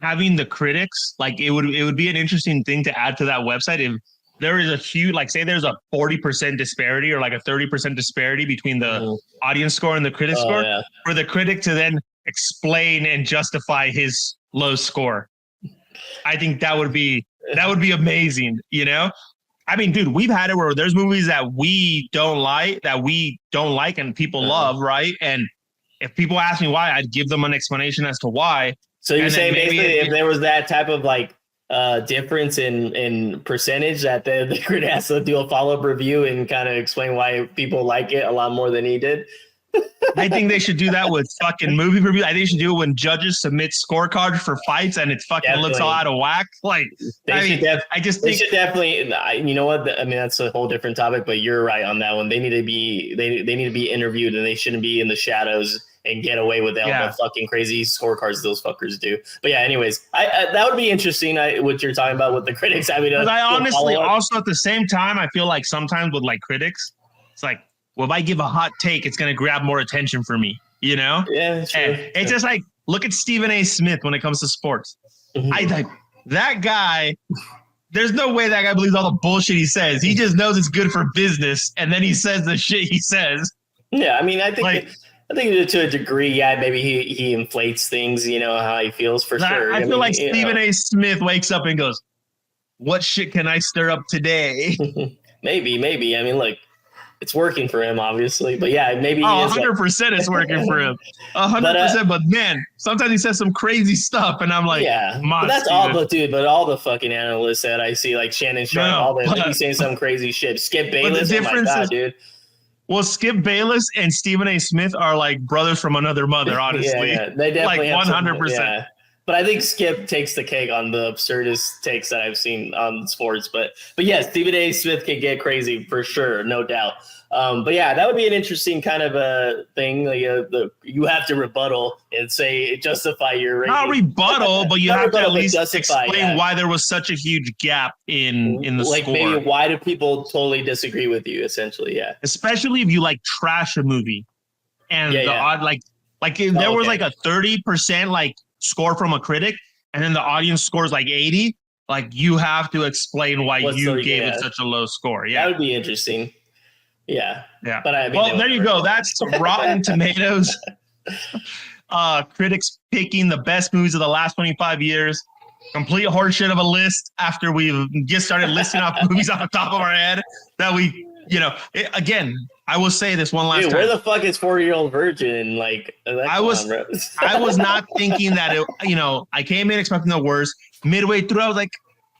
having the critics. Like, it would be an interesting thing to add to that website if there is a huge, say there's a 40% disparity or like a 30% disparity between the audience score and the critic score, for the critic to then explain and justify his low score. I think that would be amazing. I mean, dude, we've had it where there's movies that we don't like and people love, right? And if people ask me why, I'd give them an explanation as to why. So you're saying basically if there was that type of difference in percentage, that the critic has to do a follow-up review and kind of explain why people like it a lot more than he did? I think they should do that with fucking movie review. I think they should do it when judges submit scorecards for fights and it fucking looks all out of whack. Like, I just think should definitely. You know what? I mean, that's a whole different topic. But you're right on that one. They need to be they need to be interviewed, and they shouldn't be in the shadows and get away with all the fucking crazy scorecards those fuckers do. But yeah, anyways, I that would be interesting. What you're talking about with the critics. I mean, I honestly also at the same time, I feel like sometimes with like critics, it's like, well, if I give a hot take, it's gonna grab more attention for me, you know? Yeah, sure. It's just like, look at Stephen A. Smith when it comes to sports. Mm-hmm. That guy, there's no way that guy believes all the bullshit he says. He just knows it's good for business, and then he says the shit he says. Yeah, I mean, I think to a degree, yeah, maybe he inflates things, you know, how he feels for sure. I feel like Stephen A. Smith wakes up and goes, what shit can I stir up today? Maybe. I mean, look, it's working for him, obviously. But yeah, maybe 100% it's working for him. 100%. But man, sometimes he says some crazy stuff, and I'm like, yeah. But that's all. But all the fucking analysts that I see, like Shannon Sharp, they be saying some crazy shit. Skip Bayless, oh my God, dude. Well, Skip Bayless and Stephen A. Smith are like brothers from another mother, honestly. Yeah. They definitely like 100%. Yeah. But I think Skip takes the cake on the absurdist takes that I've seen on sports. But yes, Stephen A. Smith can get crazy for sure, no doubt. But yeah, that would be an interesting kind of a thing. Like you have to rebuttal and say justify your rating. Not rebuttal, but you have to at least explain why there was such a huge gap in the like score. Maybe why do people totally disagree with you? Essentially, yeah. Especially if you like trash a movie, and odd like if there was like a 30% like score from a critic, and then the audience scores like 80. Like you have to explain why you gave it such a low score. Yeah, that would be interesting. Yeah. But I mean, there you go. That's Rotten Tomatoes. Critics picking the best movies of the last 25 years. Complete horseshit of a list after we've just started listing off movies off the top of our head that we, again, I will say this one last time. Where the fuck is 40-Year-Old Virgin? Like, I was not thinking that I came in expecting the worst. Midway through, I was like,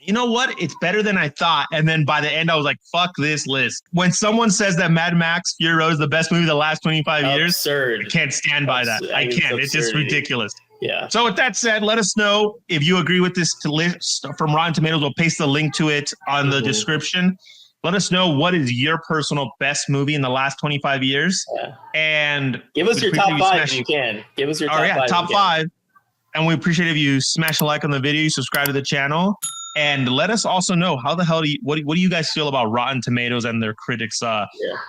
you know what? It's better than I thought. And then by the end, I was like, fuck this list. When someone says that Mad Max Fury Road is the best movie of the last 25 years, I can't stand by that. I can't. It's just ridiculous. Yeah. So with that said, let us know if you agree with this list from Rotten Tomatoes. We'll paste the link to it on the description. Let us know what is your personal best movie in the last 25 years. Yeah. And give us your top five if you can. Give us your top five. And we appreciate if you smash a like on the video, subscribe to the channel. And let us also know how the hell what do you guys feel about Rotten Tomatoes and their critics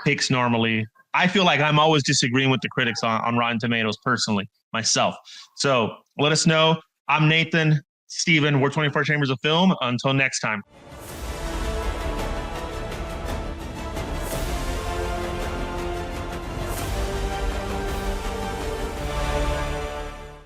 picks normally? I feel like I'm always disagreeing with the critics on Rotten Tomatoes personally, myself. So let us know. I'm Nathan, Steven. We're 24 Chambers of Film. Until next time.